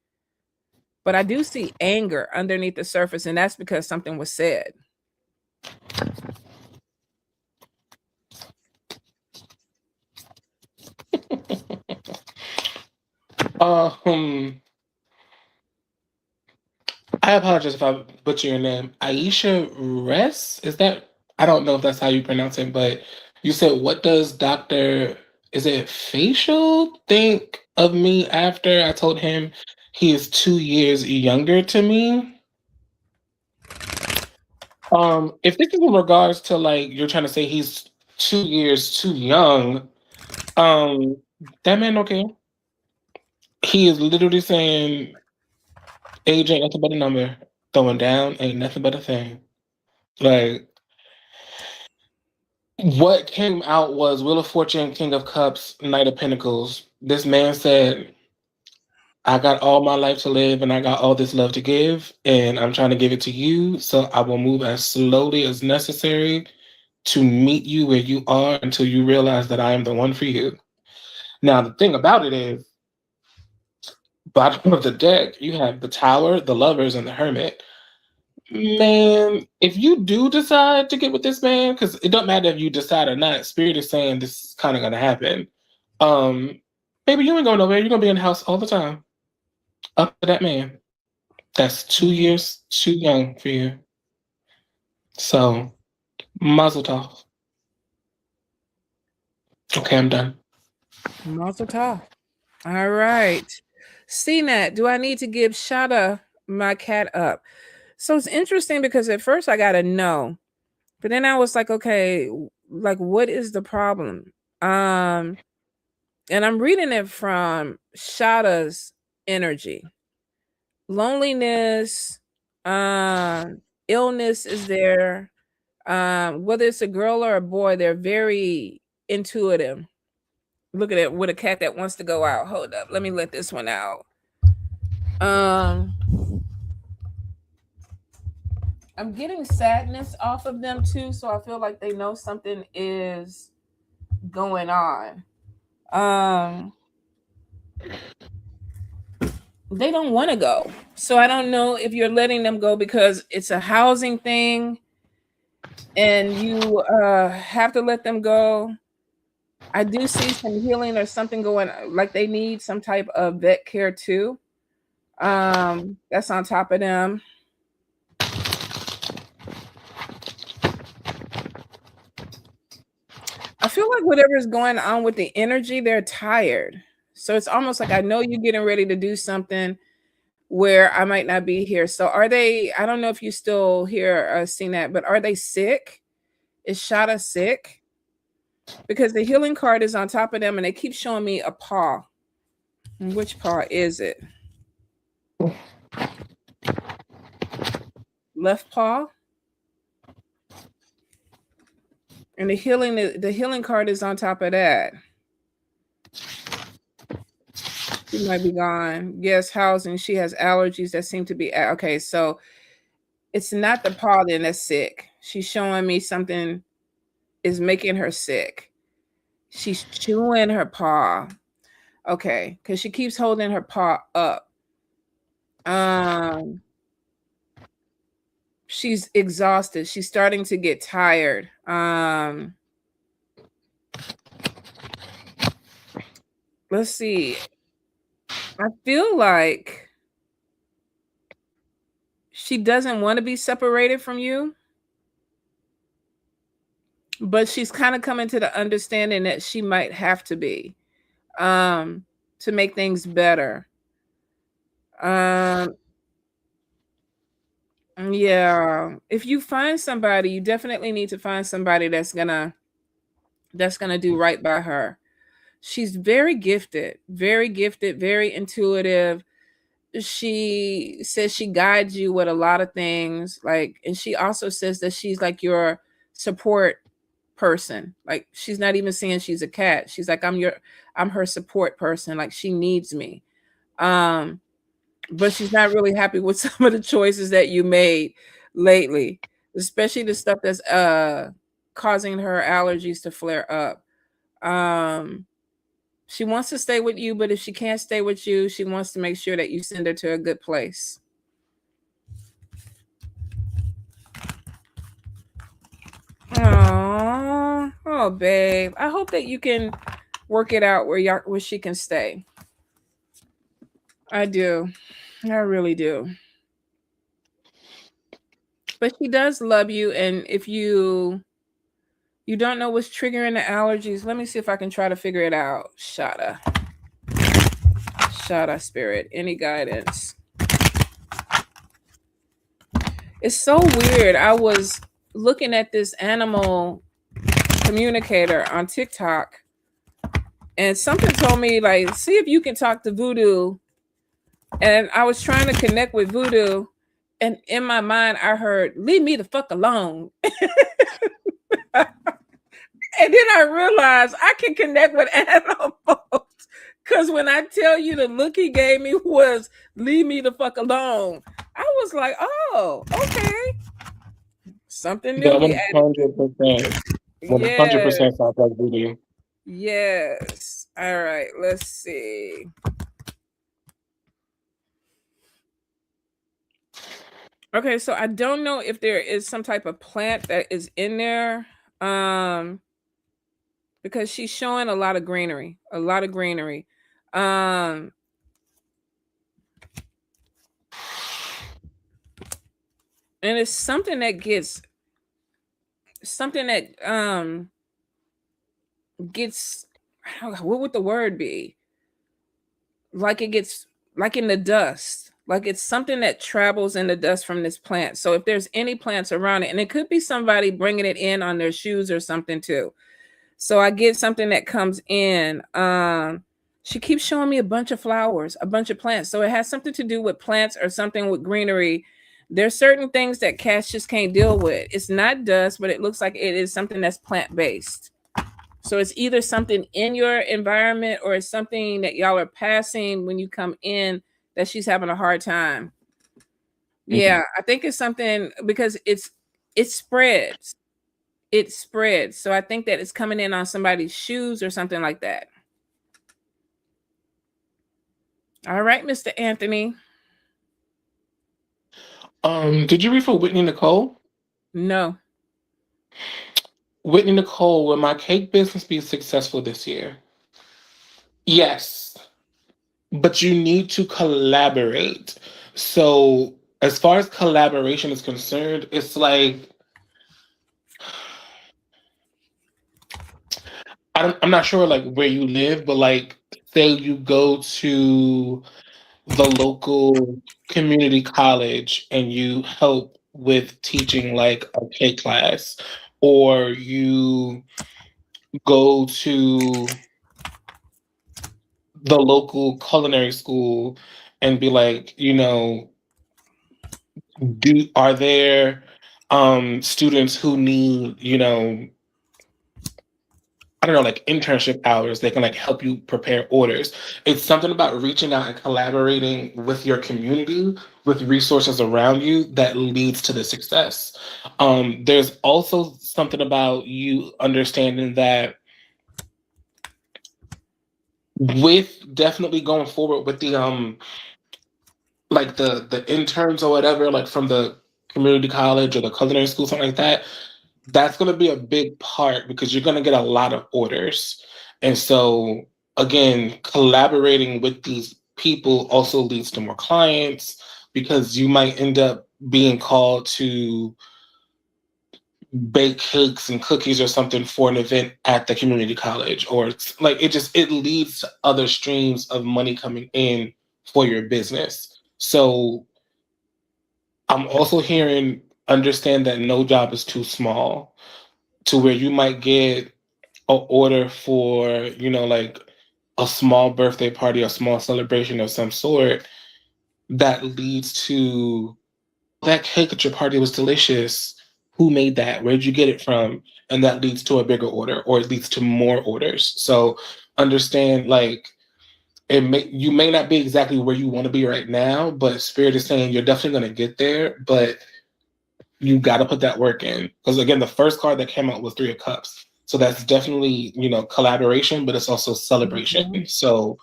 But I do see anger underneath the surface, and that's because something was said. I apologize if I butcher your name. Aisha Ress? Is that, I don't know if that's how you pronounce it, but you said, what does Dr. Is it Facial think of me after I told him he is 2 years younger to me? If this is in regards to like you're trying to say he's 2 years too young, that man don't care. He is literally saying age ain't nothing but a number. Throwing down ain't nothing but a thing. Like, what came out was Wheel of Fortune, King of Cups, Knight of Pentacles. This man said, I got all my life to live and I got all this love to give, and I'm trying to give it to you. So I will move as slowly as necessary to meet you where you are until you realize that I am the one for you. Now, the thing about it is, bottom of the deck, you have the Tower, the Lovers, and the Hermit. Man, if you do decide to get with this man, because it don't matter if you decide or not, Spirit is saying this is kind of gonna happen. Baby, you ain't going nowhere. You're gonna be in the house all the time. Up to that man. That's 2 years too young for you. So, mazel tov. Okay, I'm done. Mazel tov. All right. CNET, do I need to give Shada my cat up? So it's interesting because at first I got a no, but then I was like, okay, like what is the problem? And I'm reading it from Shada's energy. Loneliness, illness is there. Whether it's a girl or a boy, they're very intuitive. Look at it with a cat that wants to go out. Hold up, let me let this one out. I'm getting sadness off of them too, so I feel like they know something is going on. They don't want to go. So I don't know if you're letting them go because it's a housing thing and you have to let them go. I do see some healing or something going, like they need some type of vet care too. That's on top of them. I feel like whatever is going on with the energy, they're tired. So it's almost like I know you're getting ready to do something where I might not be here. So are they, I don't know if you still hear seeing that, but are they sick? Is Shada sick? Because the healing card is on top of them and they keep showing me a paw. And which paw is it? Left paw? And the healing card is on top of that. She might be gone. Yes, housing. She has allergies that seem to be okay. So it's not the paw then that's sick. She's showing me something is making her sick. She's chewing her paw. Okay, because she keeps holding her paw up. She's exhausted. She's starting to get tired. Let's see. I feel like she doesn't want to be separated from you, but she's kind of coming to the understanding that she might have to be to make things better. Yeah, if you find somebody, you definitely need to find somebody that's gonna do right by her. She's very gifted, very intuitive. She says she guides you with a lot of things, like, and she also says that she's like your support person. Like, she's not even saying she's a cat. She's like, I'm her support person. Like, she needs me. But she's not really happy with some of the choices that you made lately, especially the stuff that's causing her allergies to flare up. She wants to stay with you, but if she can't stay with you, she wants to make sure that you send her to a good place. Oh, babe. I hope that you can work it out where she can stay. I do. I really do. But she does love you, and if you don't know what's triggering the allergies, let me see if I can try to figure it out. Shada spirit, any guidance? It's so weird. I was looking at this animal communicator on TikTok, and something told me, like, see if you can talk to Voodoo. And I was trying to connect with Voodoo, and in my mind I heard, leave me the fuck alone. And then I realized I can connect with animals. Because when I tell you the look he gave me was, leave me the fuck alone, I was like, oh, okay. Something new. Yeah, 100%. 100% sounds like Voodoo. Yes. All right. Let's see. Okay, so I don't know if there is some type of plant that is in there. Because she's showing a lot of greenery, a lot of greenery. Um, and it's something that gets gets I don't know, what would the word be? Like it gets like in the dust. Like it's something that travels in the dust from this plant. So if there's any plants around it, and it could be somebody bringing it in on their shoes or something too. So I get something that comes in. She keeps showing me a bunch of flowers, a bunch of plants. So it has something to do with plants or something with greenery. There's certain things that cats just can't deal with. It's not dust, but it looks like it is something that's plant based. So it's either something in your environment or it's something that y'all are passing when you come in that she's having a hard time. Yeah, I think it's something because it spreads. It spreads. So I think that it's coming in on somebody's shoes or something like that. All right, Mr. Anthony. Did you read for Whitney Nicole? No. Whitney Nicole, will my cake business be successful this year? Yes, but you need to collaborate. So, as far as collaboration is concerned, it's like I'm not sure like where you live, but like say you go to the local community college and you help with teaching like a K class, or you go to the local culinary school and be like, are there students who need, I don't know, like internship hours that can like help you prepare orders. It's something about reaching out and collaborating with your community, with resources around you that leads to the success. There's also something about you understanding that with definitely going forward with the like the interns or whatever, like from the community college or the culinary school, something like that, that's going to be a big part because you're going to get a lot of orders. And so, again, collaborating with these people also leads to more clients because you might end up being called to bake cakes and cookies or something for an event at the community college, or like it leads to other streams of money coming in for your business. So I'm also hearing, understand that no job is too small, to where you might get an order for, like a small birthday party, a small celebration of some sort that leads to that cake at your party was delicious. Who made that? Where'd you get it from? And that leads to a bigger order, or it leads to more orders. So understand, like, you may not be exactly where you want to be right now, but Spirit is saying you're definitely going to get there. But you got to put that work in, because again, the first card that came out was Three of Cups, so that's definitely collaboration, but it's also celebration. Mhm. So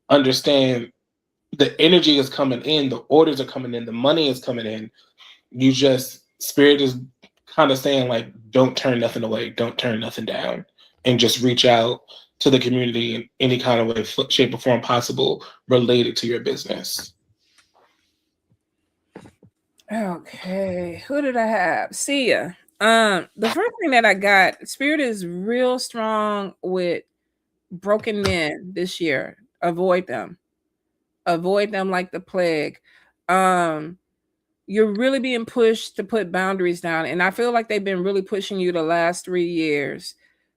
understand the energy is coming in, the orders are coming in, the money is coming in. You just, Spirit is kind of saying like, don't turn nothing away, don't turn nothing down, and just reach out to the community in any kind of way, shape, or form possible related to your business. Okay. Who did I have? See ya. The first thing that I got, Spirit is real strong with broken men this year. Avoid them. Avoid them like the plague. Um, you're really being pushed to put boundaries down. And I feel like they've been really pushing you the last 3 years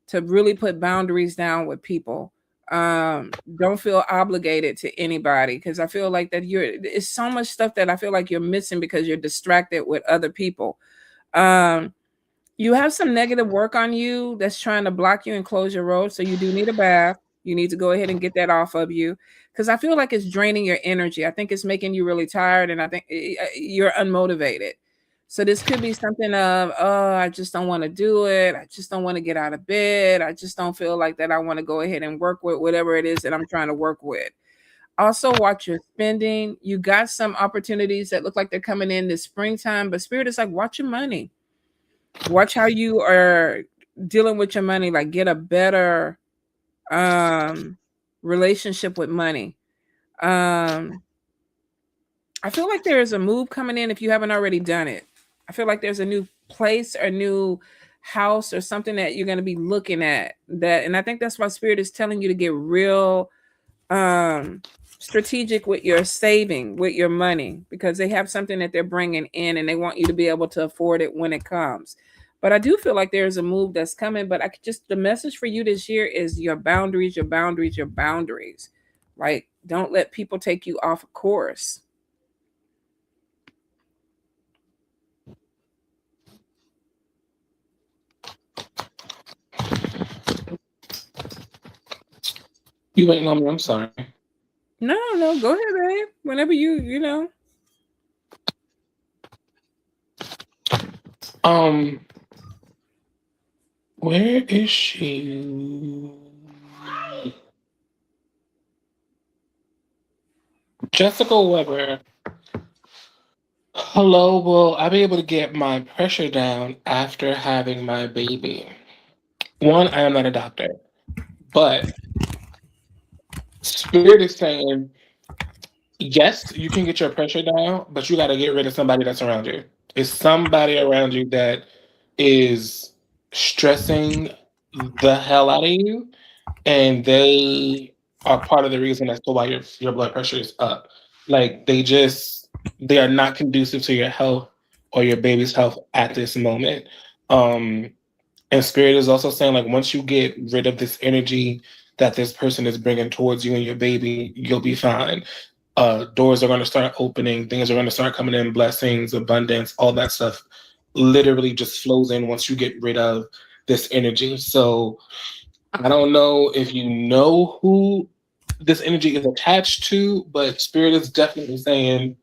to really put boundaries down with people. Don't feel obligated to anybody, because I feel like that it's so much stuff that I feel like you're missing because you're distracted with other people. Um, you have some negative work on you that's trying to block you and close your road. So you do need a bath. You need to go ahead and get that off of you, because I feel like it's draining your energy. I think it's making you really tired, and I think you're unmotivated. So this could be something of, oh, I just don't want to do it. I just don't want to get out of bed. I just don't feel like that I want to go ahead and work with whatever it is that I'm trying to work with. Also, watch your spending. You got some opportunities that look like they're coming in this springtime, but Spirit is like, watch your money. Watch how you are dealing with your money. Like, get a better relationship with money. I feel like there is a move coming in if you haven't already done it. I feel like there's a new place or new house or something that you're going to be looking at that, and I think that's why Spirit is telling you to get real strategic with your saving, with your money, because they have something that they're bringing in and they want you to be able to afford it when it comes. But I do feel like there's a move that's coming, but I could just, the message for you this year is your boundaries, your boundaries, your boundaries. Like, don't let people take you off course. You waiting on me? I'm sorry. No, go ahead, babe. Whenever you know. Where is she? Jessica Weber. Hello, will I be able to get my pressure down after having my baby? One, I am not a doctor, but Spirit is saying, yes, you can get your pressure down, but you got to get rid of somebody that's around you. It's somebody around you that is stressing the hell out of you, and they are part of the reason as to why your blood pressure is up. Like they are not conducive to your health or your baby's health at this moment. Um, and Spirit is also saying, like, once you get rid of this energy that this person is bringing towards you and your baby, you'll be fine. Doors are going to start opening, things are going to start coming in, blessings, abundance, all that stuff literally just flows in once you get rid of this energy. So I don't know if you know who this energy is attached to, but Spirit is definitely saying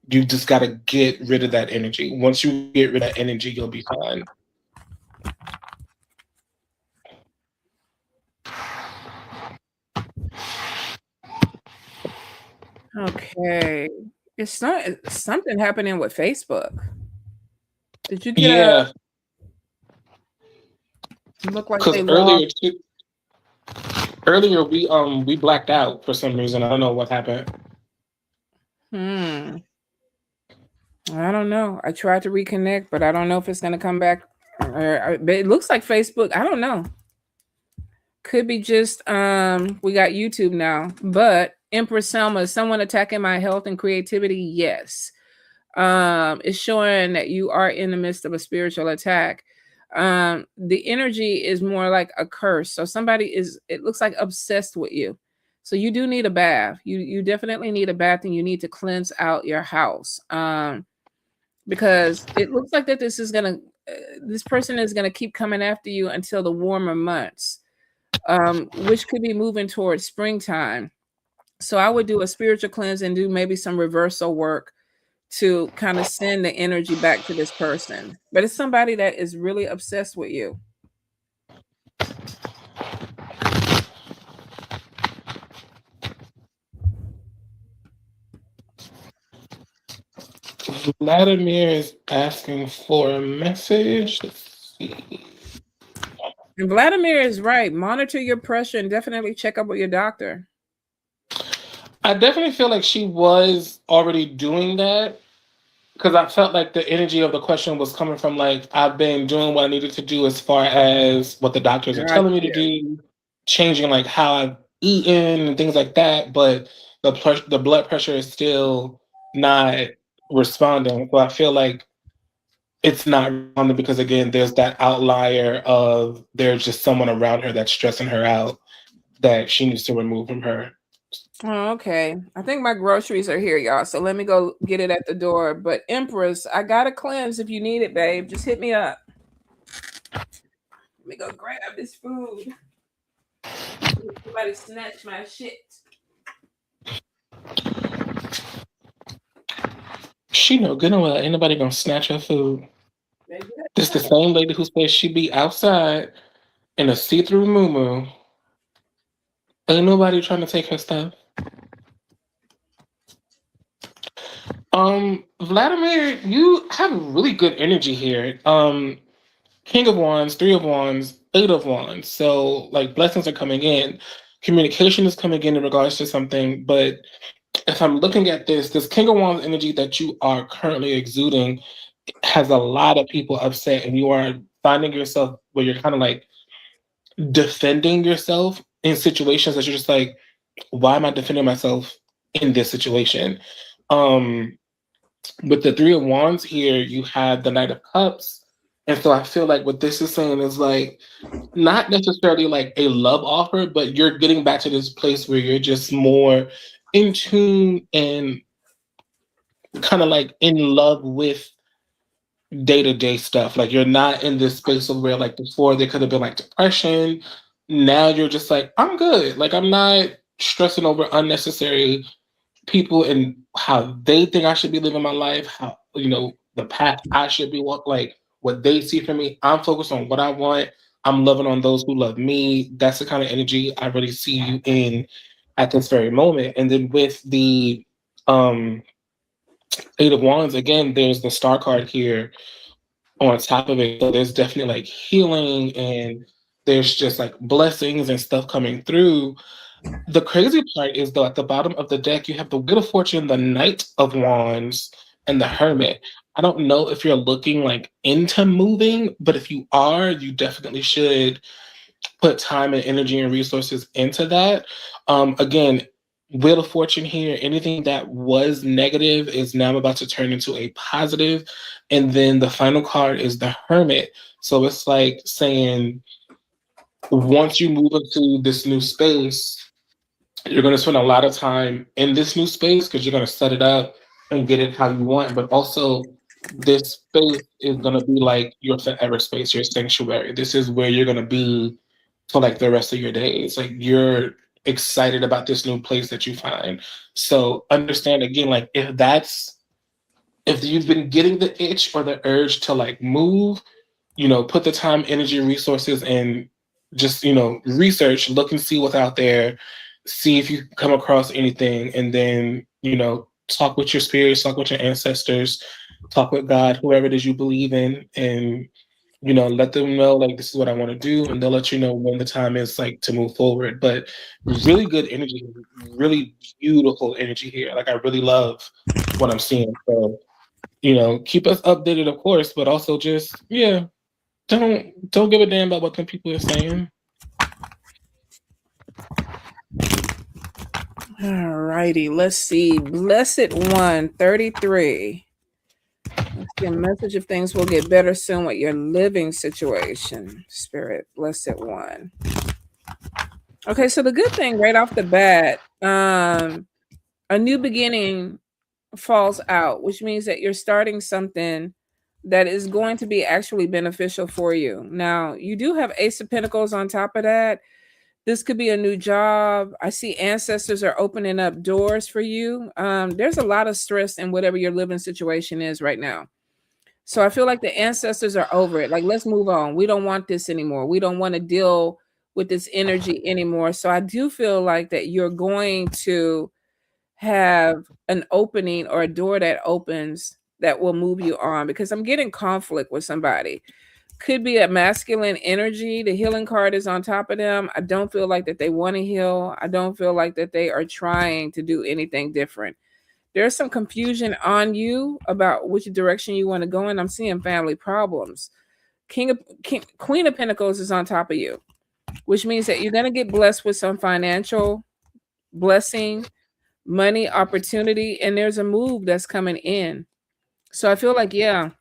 you just got to get rid of that energy. Once you get rid of that energy, you'll be fine. Okay. It's not something happening with Facebook. Did you get Yeah, look like because they lost? earlier we blacked out for some reason. I don't know what happened. Hmm. I don't know. I tried to reconnect, but I don't know if it's going to come back. But it looks like Facebook. I don't know. Could be just we got YouTube now. But Empress Selma, is someone attacking my health and creativity? Yes. It's showing that you are in the midst of a spiritual attack. The energy is more like a curse. So somebody is, it looks like, obsessed with you. So you do need a bath. You definitely need a bath, and you need to cleanse out your house. Because it looks like that this person is gonna keep coming after you until the warmer months, which could be moving towards springtime. So I would do a spiritual cleanse and do maybe some reversal work to kind of send the energy back to this person. But it's somebody that is really obsessed with you. Vladimir is asking for a message. Let's see. And Vladimir is right. Monitor your pressure and definitely check up with your doctor. I definitely feel like she was already doing that because I felt like the energy of the question was coming from, like, I've been doing what I needed to do as far as what the doctors are telling me to Gotcha. do, changing like how I've eaten and things like that, but the blood pressure is still not responding. So I feel like it's not responding because, again, there's that outlier of there's just someone around her that's stressing her out that she needs to remove from her. Oh, okay. I think my groceries are here, y'all. So let me go get it at the door. But Empress, I got a cleanse if you need it, babe. Just hit me up. Let me go grab this food. Somebody snatch my shit. She know good and well ain't nobody gonna snatch her food. This the same lady who says she be outside in a see-through moo. Ain't nobody trying to take her stuff. Vladimir, you have really good energy here. King of Wands, Three of Wands, Eight of Wands. So, like, blessings are coming in. Communication is coming in regards to something. But if I'm looking at this King of Wands energy that you are currently exuding has a lot of people upset, and you are finding yourself where you're kind of like defending yourself in situations that you're just like, why am I defending myself in this situation? Um, with the Three of Wands here, you have the Knight of Cups. And so I feel like what this is saying is like not necessarily like a love offer, but you're getting back to this place where you're just more in tune and kind of like in love with day to day stuff. Like you're not in this space of where like before there could have been like depression. Now you're just like, I'm good. Like I'm not stressing over unnecessary people and how they think I should be living my life, how the path I should be walk like what they see from me. I'm focused on what I want. I'm loving on those who love me. That's the kind of energy I really see you in at this very moment. And then with the um Eight of Wands, again, there's the star card here on top of it. So there's definitely like healing and there's just like blessings and stuff coming through. The crazy part is though at the bottom of the deck you have the Wheel of Fortune, the Knight of Wands, and the Hermit. I don't know if you're looking like into moving, but if you are, you definitely should put time and energy and resources into that. Again, Wheel of Fortune here, anything that was negative is now about to turn into a positive. And then the final card is the Hermit. So it's like saying, once you move into this new space, you're going to spend a lot of time in this new space because you're going to set it up and get it how you want. But also, this space is going to be like your forever space, your sanctuary. This is where you're going to be for like the rest of your days. Like you're excited about this new place that you find. So understand again, like if you've been getting the itch or the urge to like move, put the time, energy, resources, and just, research, look and see what's out there, see if you come across anything, and then, talk with your spirits, talk with your ancestors, talk with God, whoever it is you believe in, and, let them know, like, this is what I want to do, and they'll let you know when the time is, like, to move forward. But really good energy, really beautiful energy here. Like, I really love what I'm seeing. So, keep us updated, of course, but also just, yeah, don't give a damn about what the people are saying. All righty, let's see. Blessed One, 33. Let's see a message of things will get better soon with your living situation. Spirit, Blessed One. Okay, so the good thing right off the bat, a new beginning falls out, which means that you're starting something that is going to be actually beneficial for you. Now, you do have Ace of Pentacles on top of that. This could be a new job. I see ancestors are opening up doors for you. There's a lot of stress in whatever your living situation is right now. So I feel like the ancestors are over it. Like, let's move on. We don't want this anymore. We don't want to deal with this energy anymore. So I do feel like that you're going to have an opening or a door that opens that will move you on, because I'm getting conflict with somebody. Could be a masculine energy. The healing card is on top of them. I don't feel like that they want to heal. I don't feel like that they are trying to do anything different. There's some confusion on you about which direction you want to go in. I'm seeing family problems. Queen of Pentacles is on top of you, which means that you're going to get blessed with some financial blessing, money, opportunity, and there's a move that's coming in. So I feel like, yeah,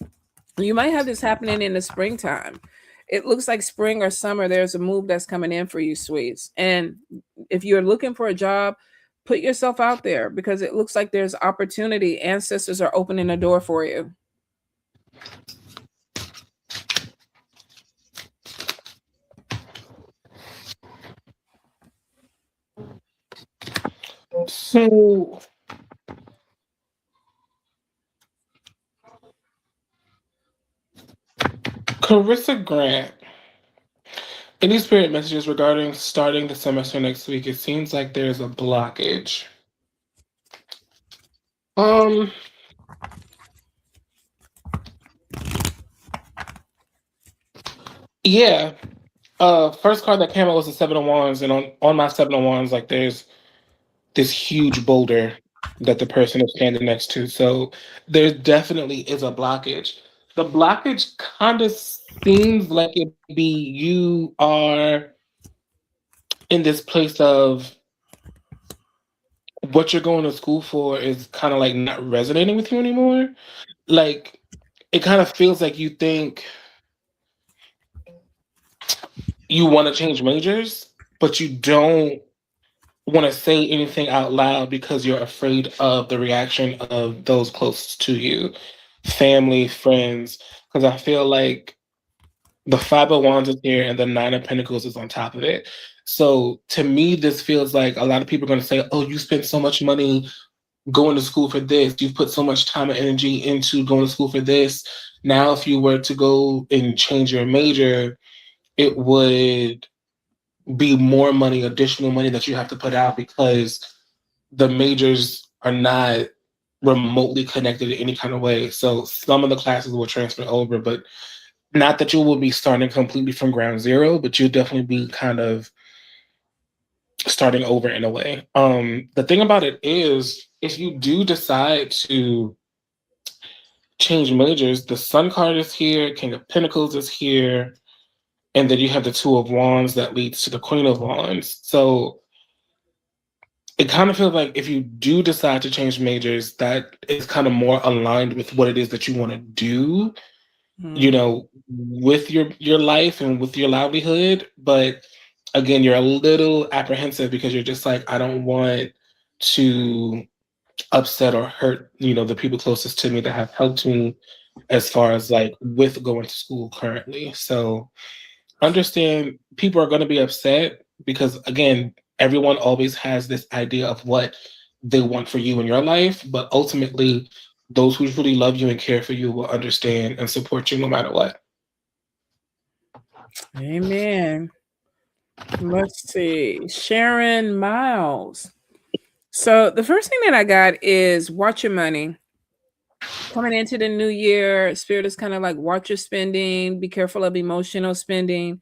you might have this happening in the springtime. It looks like spring or summer. There's a move that's coming in for you, sweets. And if you're looking for a job, put yourself out there, because it looks like there's opportunity. Ancestors are opening a door for you. So Carissa Grant, any spirit messages regarding starting the semester next week? It seems like there's a blockage. Um, Yeah. First card that came out was the Seven of Wands, and on my Seven of Wands, like there's this huge boulder that the person is standing next to. So there definitely is a blockage. The blockage kind of seems like it be you are in this place of what you're going to school for is kind of like not resonating with you anymore. Like it kind of feels like you think you want to change majors, but you don't want to say anything out loud because you're afraid of the reaction of those closest to you, family, friends. Because I feel like the Five of Wands is here and the Nine of Pentacles is on top of it. So to me, this feels like a lot of people are going to say, "Oh, you spent so much money going to school for this. You've put so much time and energy into going to school for this. Now, if you were to go and change your major, it would be more money, additional money that you have to put out because the majors are not remotely connected in any kind of way. So some of the classes will transfer over, but not that you will be starting completely from ground zero, but you'll definitely be kind of starting over in a way. The thing about it is, if you do decide to change majors, the Sun card is here, King of Pentacles is here, and then you have the Two of Wands that leads to the Queen of Wands. So it kind of feels like if you do decide to change majors, that is kind of more aligned with what it is that you want to do, you Mm. know, with your life and with your livelihood. But again, you're a little apprehensive because you're just like, I don't want to upset or hurt, the people closest to me that have helped me as far as like with going to school currently. So understand people are going to be upset because again, everyone always has this idea of what they want for you in your life, but ultimately those who really love you and care for you will understand and support you no matter what. Amen. Let's see. Sharon Miles. So the first thing that I got is watch your money. Coming into the new year, Spirit is kind of like watch your spending, be careful of emotional spending.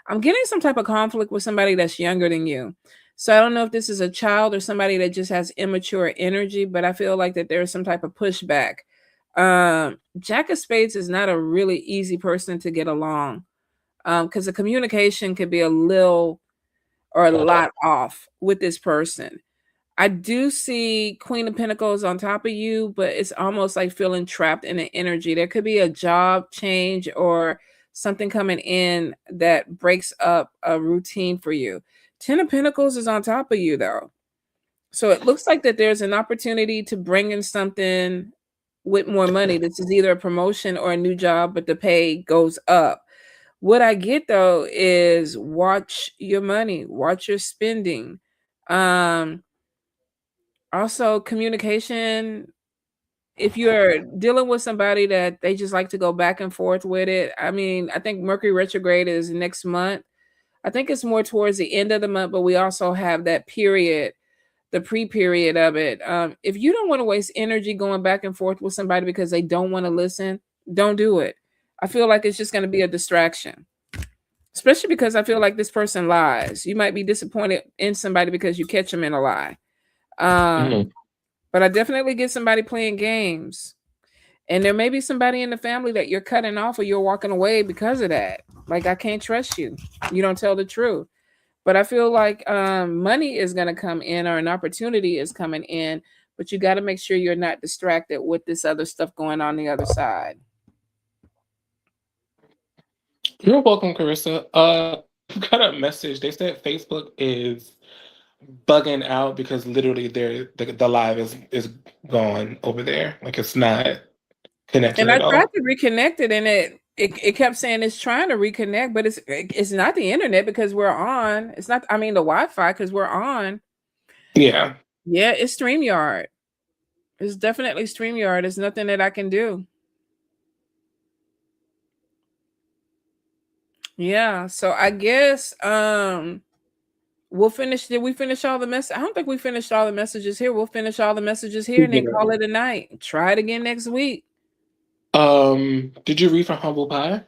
I'm getting some type of conflict with somebody that's younger than you. So I don't know if this is a child or somebody that just has immature energy, but I feel like that there's some type of pushback. Jack of Spades is not a really easy person to get along because the communication could be a little or a lot off with this person. I do see Queen of Pentacles on top of you, but it's almost like feeling trapped in an energy. There could be a job change or something coming in that breaks up a routine for you. Ten of Pentacles is on top of you, though. So it looks like that there's an opportunity to bring in something with more money. This is either a promotion or a new job, but the pay goes up. What I get though is watch your money, watch your spending. Um, Also communication, if you're dealing with somebody that they just like to go back and forth with it. I mean, I think Mercury retrograde is next month. I think it's more towards the end of the month, but we also have that period, the pre-period of it. If you don't want to waste energy going back and forth with somebody because they don't want to listen, don't do it. I feel like it's just going to be a distraction, especially because I feel like this person lies. You might be disappointed in somebody because you catch them in a lie. Um, Mhm. but I definitely get somebody playing games. And there may be somebody in the family that you're cutting off or you're walking away because of that. Like, I can't trust you. You don't tell the truth. But I feel like money is going to come in or an opportunity is coming in. But you got to make sure you're not distracted with this other stuff going on the other side. You're welcome, Carissa. Got a message. They said Facebook is bugging out because literally the live is gone over there. Like it's not connected And I at tried all. to reconnect it, and it kept saying it's trying to reconnect, but it's not the internet because we're on. It's not. I mean the Wi-Fi because we're on. Yeah. Yeah, it's StreamYard. It's definitely StreamYard. There's nothing that I can do. Yeah, so I guess we'll finish. Did we finish all the mess? I don't think we finished all the messages here. We'll finish all the messages here and then call it a night. Try it again next week. Did you read from Humble Pie?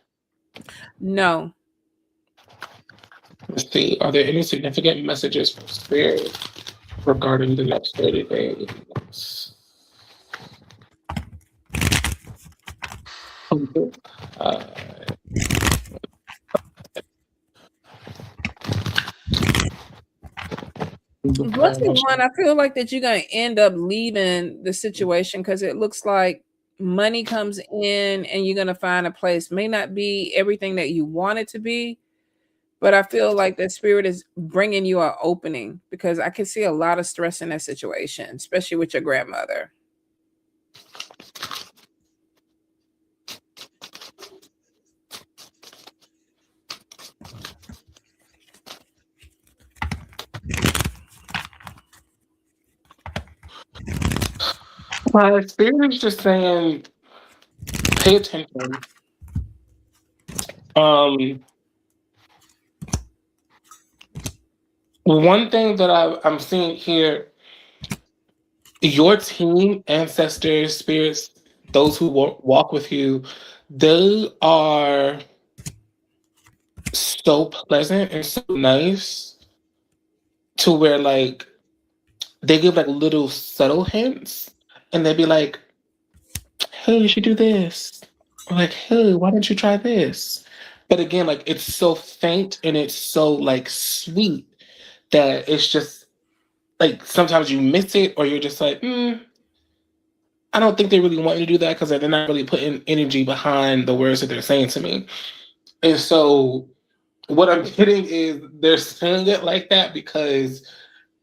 No. Let's see. Are there any significant messages from spirit regarding the next 30 days? Uh, What's the one? I feel like that you're gonna end up leaving the situation because it looks like money comes in and you're gonna find a place. May not be everything that you want it to be, but I feel like the spirit is bringing you an opening because I can see a lot of stress in that situation, especially with your grandmother. my spirit is just saying, pay attention. Um, One thing that I'm seeing here, your team, ancestors, spirits, those who walk with you, they are so pleasant and so nice to where like they give like little subtle hints and they'd be like, hey, you should do this. Or like, hey, why don't you try this? But again, like it's so faint and it's so like sweet that it's just like sometimes you miss it or you're just like, I don't think they really want you to do that because they're not really putting energy behind the words that they're saying to me. And so what I'm getting is they're saying it like that because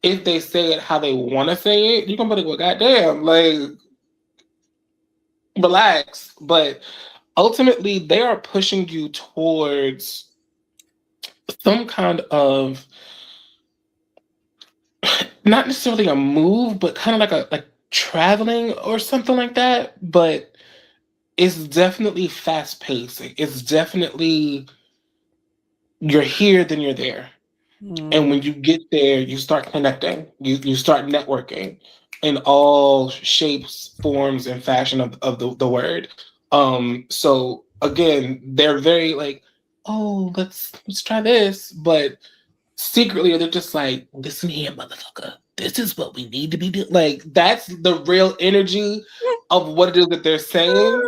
if they say it how they want to say it, you're gonna be like, well, goddamn, like relax. But ultimately, they are pushing you towards some kind of not necessarily a move, but kind of like a like traveling or something like that. But it's definitely fast paced. It's definitely you're here, then you're there. And when you get there, you start connecting. You start networking in all shapes, forms, and fashion of the word. So again, they're very like, oh, let's try this. But secretly they're just like, listen here, motherfucker. This is what we need to be doing. Like that's the real energy of what it is that they're saying.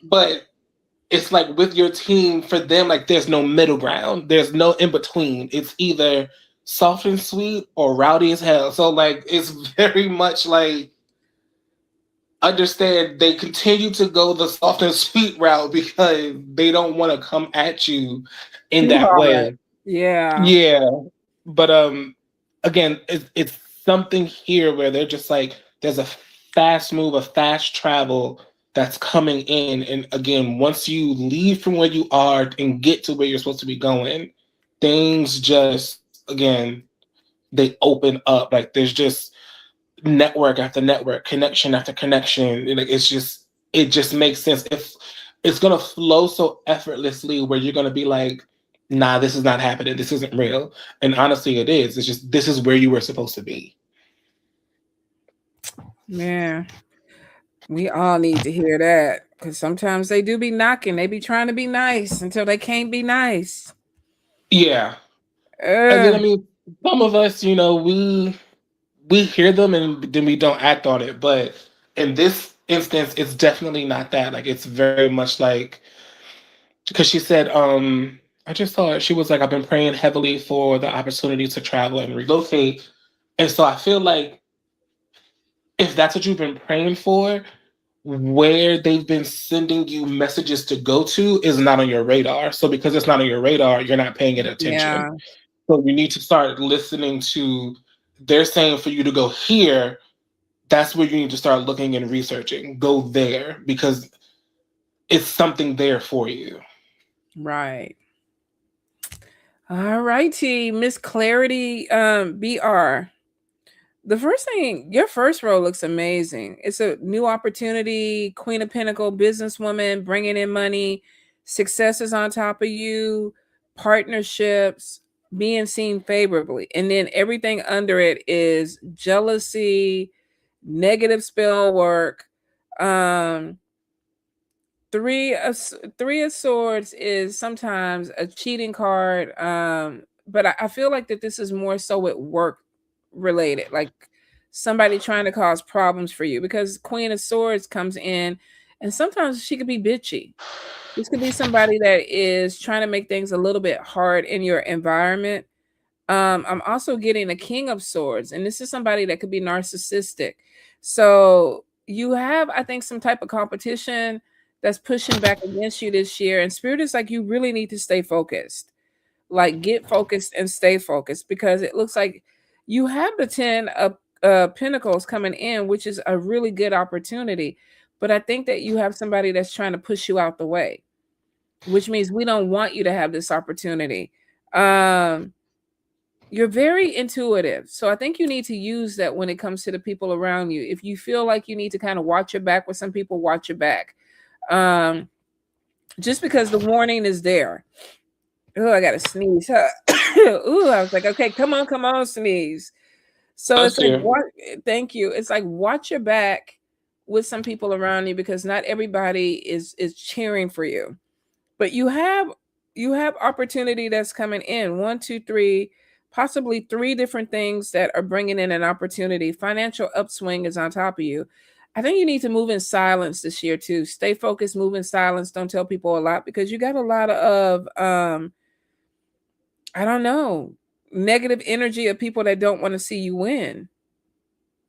But it's like with your team for them like there's no middle ground, there's no in between. It's either soft and sweet or rowdy as hell. So like it's very much like understand they continue to go the soft and sweet route because they don't want to come at you in Too that hard. way. Yeah. Yeah, but again, it's something here where they're just like there's a fast move, a fast travel that's coming in, and again, once you leave from where you are and get to where you're supposed to be going, things just again they open up. Like there's just network after network, connection after connection. Like it just makes sense. If it's gonna flow so effortlessly where you're gonna be like, nah, this is not happening, this isn't real. And honestly it is. It's just this is where you were supposed to be. Man, we all need to hear that because sometimes they do be knocking. They be trying to be nice until they can't be nice. Yeah. And then Uh, I mean, some of us, we hear them and then we don't act on it. But in this instance, it's definitely not that. Like it's very much like because she said, I just saw it. She was like, I've been praying heavily for the opportunity to travel and relocate. And so I feel like if that's what you've been praying for, where they've been sending you messages to go to is not on your radar. So because it's not on your radar, you're not paying it attention. yeah. So you need to start listening to they're saying for you to go here, that's where you need to start looking and researching. Go there because it's something there for you. Right. All righty, Miss Clarity, BR. The first thing, your first role looks amazing. It's a new opportunity, Queen of Pentacle, businesswoman, bringing in money, successes on top of you, partnerships, being seen favorably. And then everything under it is jealousy, negative spell work. Um, three of swords is sometimes a cheating card. but I feel like that this is more so at work related, like somebody trying to cause problems for you, because Queen of Swords comes in and sometimes she could be bitchy. This could be somebody that is trying to make things a little bit hard in your environment. I'm also getting a King of Swords, and this is somebody that could be narcissistic. So you have, I think, some type of competition that's pushing back against you this year. And Spirit is like, you really need to stay focused. Like, get focused and stay focused, because it looks like you have the 10 of Pentacles coming in, which is a really good opportunity. But I think that you have somebody that's trying to push you out the way, which means we don't want you to have this opportunity. You're very intuitive. So I think you need to use that when it comes to the people around you. If you feel like you need to kind of watch your back with some people, watch your back. Just because the warning is there. Oh, I got to sneeze. Ooh, I was like, okay, come on, sneeze. So Us it's like, too. what? Thank you. It's like, watch your back with some people around you, because not everybody is cheering for you. But you have opportunity that's coming in. 1, 2, 3, possibly 3 different things that are bringing in an opportunity. Financial upswing is on top of you. I think you need to move in silence this year too. Stay focused, move in silence. Don't tell people a lot, because you got a lot of I don't know, negative energy of people that don't want to see you win.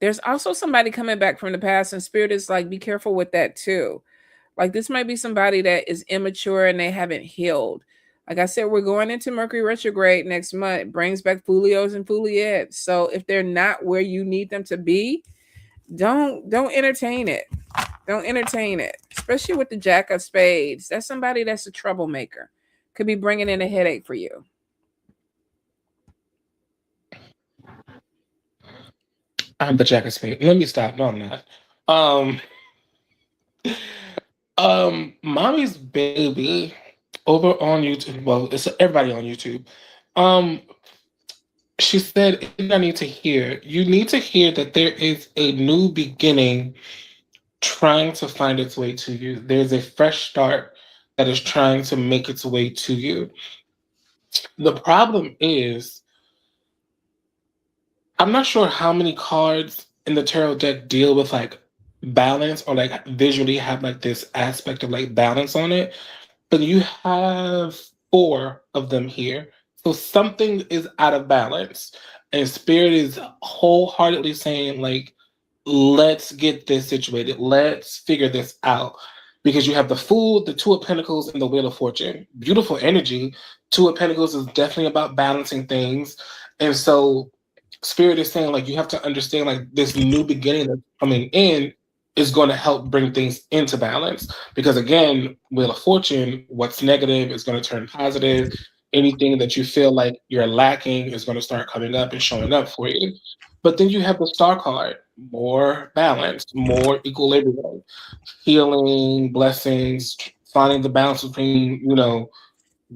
There's also somebody coming back from the past, and Spirit is like, be careful with that too. Like, this might be somebody that is immature and they haven't healed. Like I said, we're going into Mercury retrograde next month. It brings back Fulios and Fuliettes. So if they're not where you need them to be, don't entertain it. Don't entertain it, especially with the Jack of Spades. That's somebody that's a troublemaker. Could be bringing in a headache for you. I'm the Jack of Spades. Let me stop. No, I'm not. Um, Mommy's Baby over on YouTube. Well, it's everybody on YouTube. Um, she said, I need to hear. You need to hear that there is a new beginning trying to find its way to you. There's a fresh start that is trying to make its way to you. The problem is, I'm not sure how many cards in the tarot deck deal with like balance or like visually have like this aspect of like balance on it, but you have 4 of them here. So something is out of balance. And Spirit is wholeheartedly saying, like, let's get this situated. Let's figure this out. Because you have the Fool, the Two of Pentacles, and the Wheel of Fortune. Beautiful energy. Two of Pentacles is definitely about balancing things. And so Spirit is saying, like, you have to understand, like, this new beginning that's coming in is going to help bring things into balance. Because again, Wheel of Fortune, what's negative is going to turn positive. Anything that you feel like you're lacking is going to start coming up and showing up for you. But then you have the Star card, more balance, more equilibrium, healing, blessings, finding the balance between,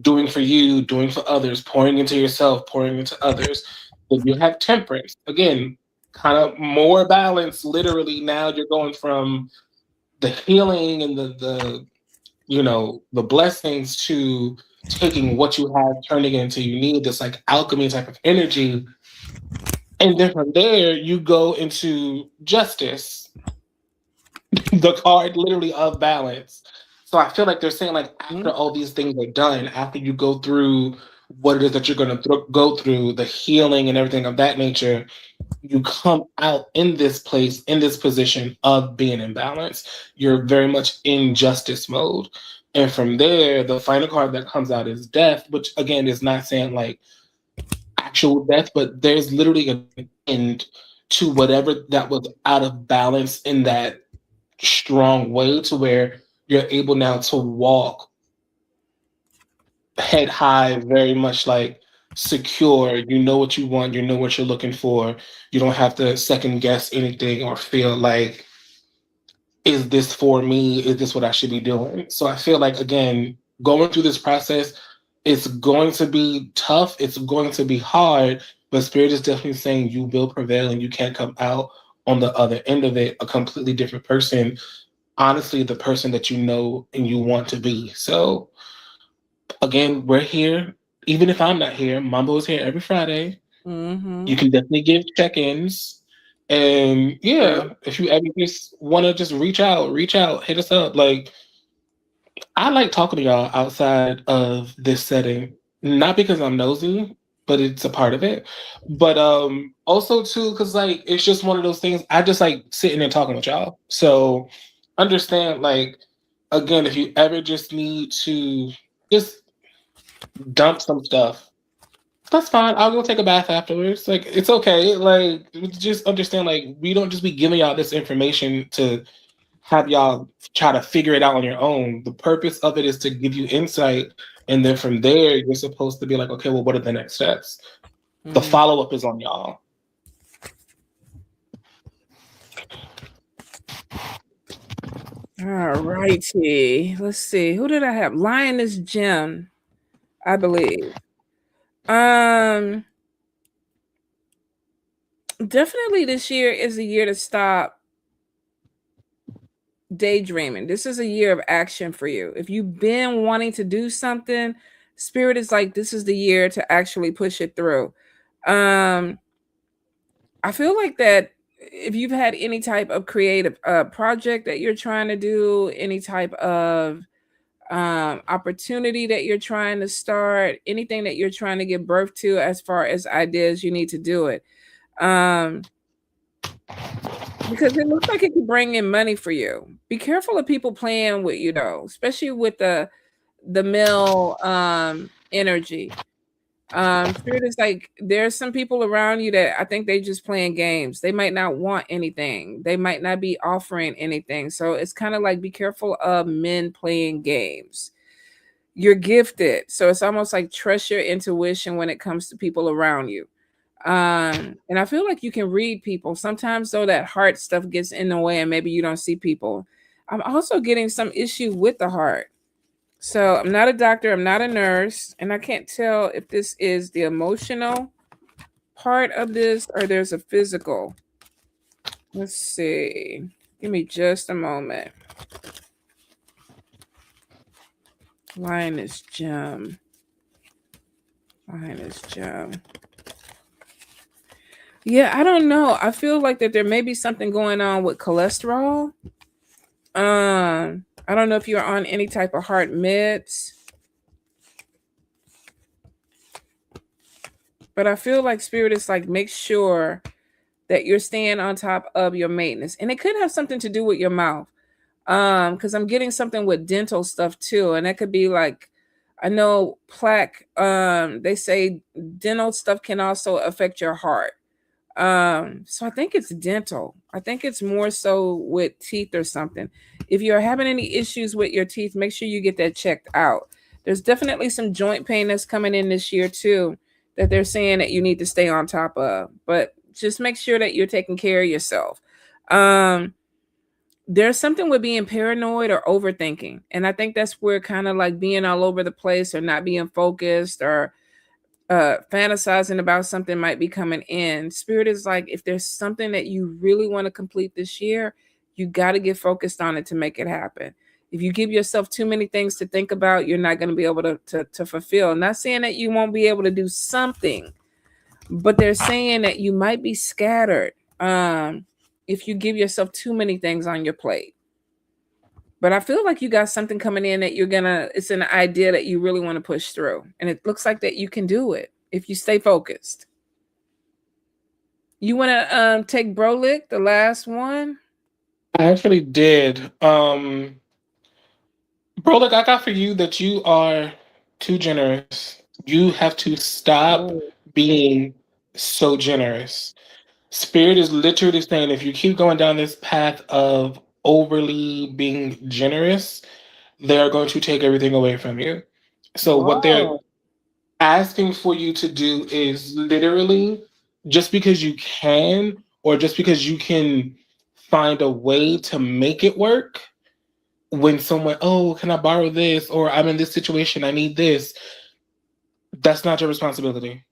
doing for you, doing for others, pouring into yourself, pouring into others. But you have temperance. Again, kind of more balance. Literally, now you're going from the healing and the blessings to taking what you have, turning it into you need this like alchemy type of energy. And then from there, you go into justice, the card literally of balance. So I feel like they're saying, like, after all these things are done, after you go through what it is that you're going to go through, the healing and everything of that nature, you come out in this place, in this position of being in balance. You're very much in justice mode. And from there, the final card that comes out is death, which again is not saying like actual death, but there's literally an end to whatever that was out of balance in that strong way to where you're able now to walk head high, very much like secure. You know what you want, you know what you're looking for. You don't have to second guess anything or feel like, is this for me? Is this what I should be doing? So I feel like, again, going through this process, it's going to be tough, it's going to be hard, but Spirit is definitely saying you will prevail and you can come out on the other end of it a completely different person, honestly, the person that you know and you want to be. So again, we're here. even if I'm not here, Mambo is here every Friday. Mm-hmm. You can definitely give check-ins. And True. yeah, if you ever just want to just reach out, hit us up. Like, I like talking to y'all outside of this setting, not because I'm nosy, but it's a part of it. But also too, because like it's just one of those things. I just like sitting and talking with y'all. So understand, like, again, if you ever just need to just dump some stuff, that's fine. I'll go take a bath afterwards. Like, it's okay. Like, just understand, like, we don't just be giving y'all this information to have y'all try to figure it out on your own. The purpose of it is to give you insight, and then from there, you're supposed to be like, okay, well, what are the next steps? The Mm. follow up is on y'all. All righty. Let's see. Who did I have? Lioness Gem, I believe. Um, Definitely this year is a year to stop daydreaming. This is a year of action for you. If you've been wanting to do something, Spirit is like, this is the year to actually push it through. Um, I feel like that if you've had any type of creative project that you're trying to do, any type of opportunity that you're trying to start, anything that you're trying to give birth to as far as ideas, you need to do it. Um, because it looks like it could bring in money for you. Be careful of people playing with you though, especially with the male energy. Spirit is like there's some people around you that I think they just playing games. They might not want anything. They might not be offering anything. So it's kind of like be careful of men playing games. You're gifted. So it's almost like trust your intuition when it comes to people around you. And I feel like you can read people. Sometimes though that heart stuff gets in the way and maybe you don't see people. I'm also getting some issue with the heart. So I'm not a doctor, I'm not a nurse, and I can't tell if this is the emotional part of this or there's a physical. Let's see. Give me just a moment. Lioness gem. Lioness gem. Yeah, I don't know. I feel like that there may be something going on with cholesterol. I don't know if you're on any type of heart meds, but I feel like spirit is like make sure that you're staying on top of your maintenance. And it could have something to do with your mouth. Because I'm getting something with dental stuff too. And that could be like I know plaque, they say dental stuff can also affect your heart. So I think it's dental. I think it's more so with teeth or something. If you're having any issues with your teeth, make sure you get that checked out. There's definitely some joint pain that's coming in this year too that they're saying that you need to stay on top of. But just make sure that you're taking care of yourself. Um, there's something with being paranoid or overthinking. And I think that's where kind of like being all over the place or not being focused or fantasizing about something might be coming in. Spirit is like, if there's something that you really want to complete this year, you got to get focused on it to make it happen. If you give yourself too many things to think about, you're not going to be able to fulfill. I'm not saying that you won't be able to do something, but they're saying that you might be scattered if you give yourself too many things on your plate. But I feel like you got something coming in that it's an idea that you really want to push through. And it looks like that you can do it if you stay focused. You want to take Brolic, the last one? I actually did. Bro, look, I got for you that you are too generous. You have to stop Oh, being so generous. Spirit is literally saying if you keep going down this path of overly being generous, they are going to take everything away from you. So, what they're whoa. asking for you to do is literally just because you can, or just because you can find a way to make it work. When someone, oh, can I borrow this? Or I'm in this situation, I need this. That's not your responsibility.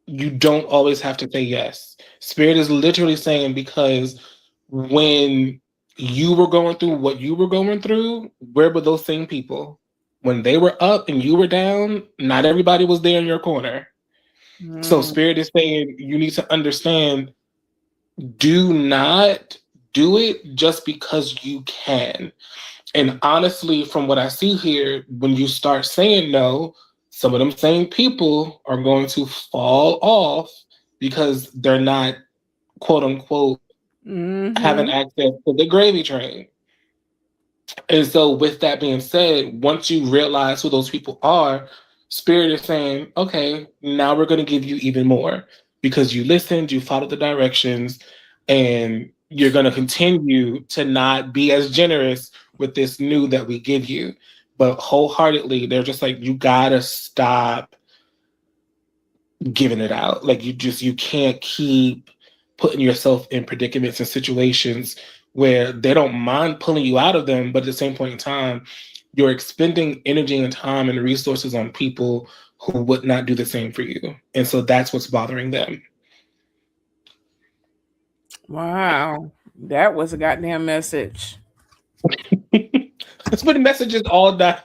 You don't always have to say yes. Spirit is literally saying because when you were going through what you were going through, where were those same people? When they were up and you were down, not everybody was there in your corner. So Spirit is saying you need to understand, do not do it just because you can. And honestly, from what I see here, when you start saying no, some of them same people are going to fall off because they're not, quote unquote, having access to the gravy train. And so, with that being said, once you realize who those people are, Spirit is saying, okay, now we're going to give you even more because you listened, you followed the directions, and you're going to continue to not be as generous with this new that we give you. But wholeheartedly, they're just like, you got to stop giving it out. Like, you can't keep putting yourself in predicaments and situations where they don't mind pulling you out of them, but at the same point in time, you're expending energy and time and resources on people who would not do the same for you. And so that's what's bothering them. Wow. That was a goddamn message. That's what the messages all die.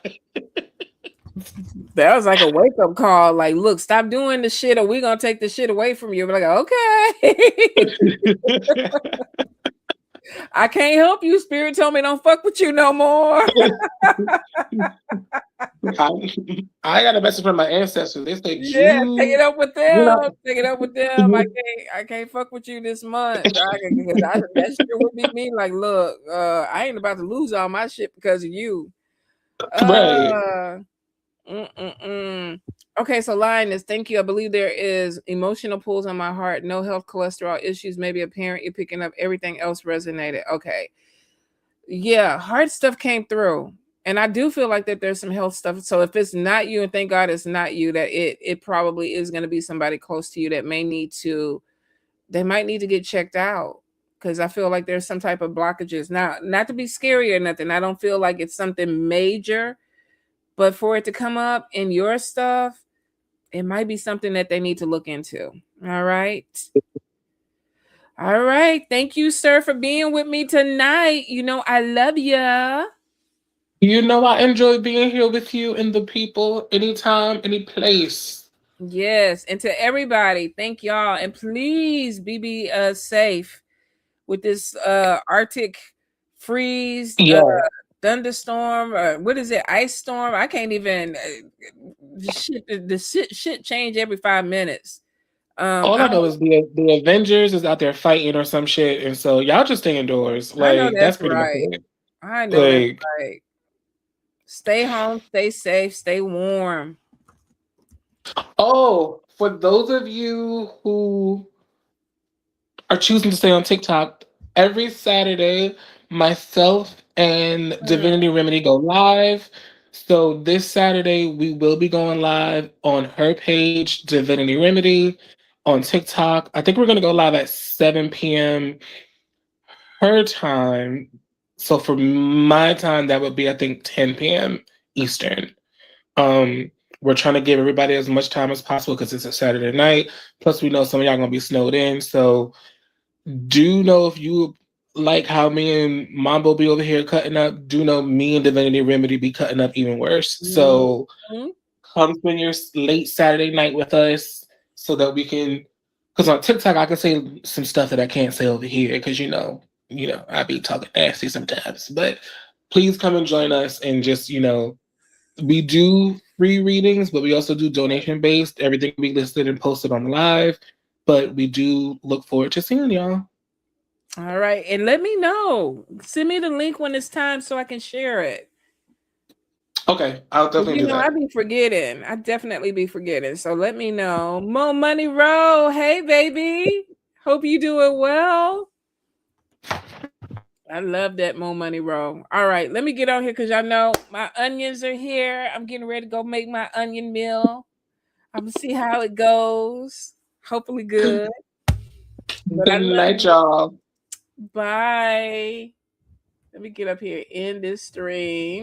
That was like a wake up call. Like, look, stop doing the shit, or we're gonna take the shit away from you. We're like, okay. I can't help you. Spirit told me don't fuck with you no more. I got a message from my ancestors. They said, Yeah, take it up with them. Take it up with them. I can't fuck with you this month. That shit would be me. Like, look, I ain't about to lose all my shit because of you. Right. Okay, so Lioness, thank you. I believe there is emotional pulls on my heart. No health, cholesterol issues. Maybe a parent you're picking up. Everything else resonated. Okay. Yeah, hard stuff came through. And I do feel like that there's some health stuff. So if it's not you, and thank God it's not you, that it probably is going to be somebody close to you that might need to get checked out. Because I feel like there's some type of blockages. Now, not to be scary or nothing. I don't feel like it's something major, but for it to come up in your stuff, it might be something that they need to look into. All right. All right. Thank you, sir, for being with me tonight. You know, I love ya. You know, I enjoy being here with you and the people anytime, any place. Yes. And to everybody, thank y'all. And please be safe with this Arctic freeze, Yeah. thunderstorm, what is it? Ice storm. I can't even shit change every 5 minutes. All I know is the Avengers is out there fighting or some shit, and so y'all just stay indoors. I know Like that's that's pretty much right. it. I know that's Like, right. Stay home, stay safe, stay warm. oh, for those of you who are choosing to stay on TikTok, every Saturday, myself and Divinity Remedy go live. So this Saturday, we will be going live on her page, Divinity Remedy, on TikTok. I think we're going to go live at 7 p.m. her time. So for my time, that would be, I think, 10 p.m. Eastern. Um, we're trying to give everybody as much time as possible because it's a Saturday night. Plus, we know some of y'all gonna be snowed in. So do know if you like how me and Mambo be over here cutting up, do know me and Divinity Remedy be cutting up even worse. So come spend your late Saturday night with us so that we can, because on TikTok I can say some stuff that I can't say over here because I be talking nasty sometimes. But please come and join us and just we do free readings, but we also do donation based. Everything will be listed and posted on live. But we do look forward to seeing y'all. All right. And let me know. Send me the link when it's time so I can share it. Okay, I'll definitely do that. I be forgetting. I definitely be forgetting. So let me know. Mo Money Roll. Hey, baby. Hope you doing well. I love that Mo Money Roll. All right, let me get on here because y'all know my onions are here. I'm getting ready to go make my onion meal. I'm gonna see how it goes. Hopefully good. But Good night, y'all. Bye. Let me get up here in this stream.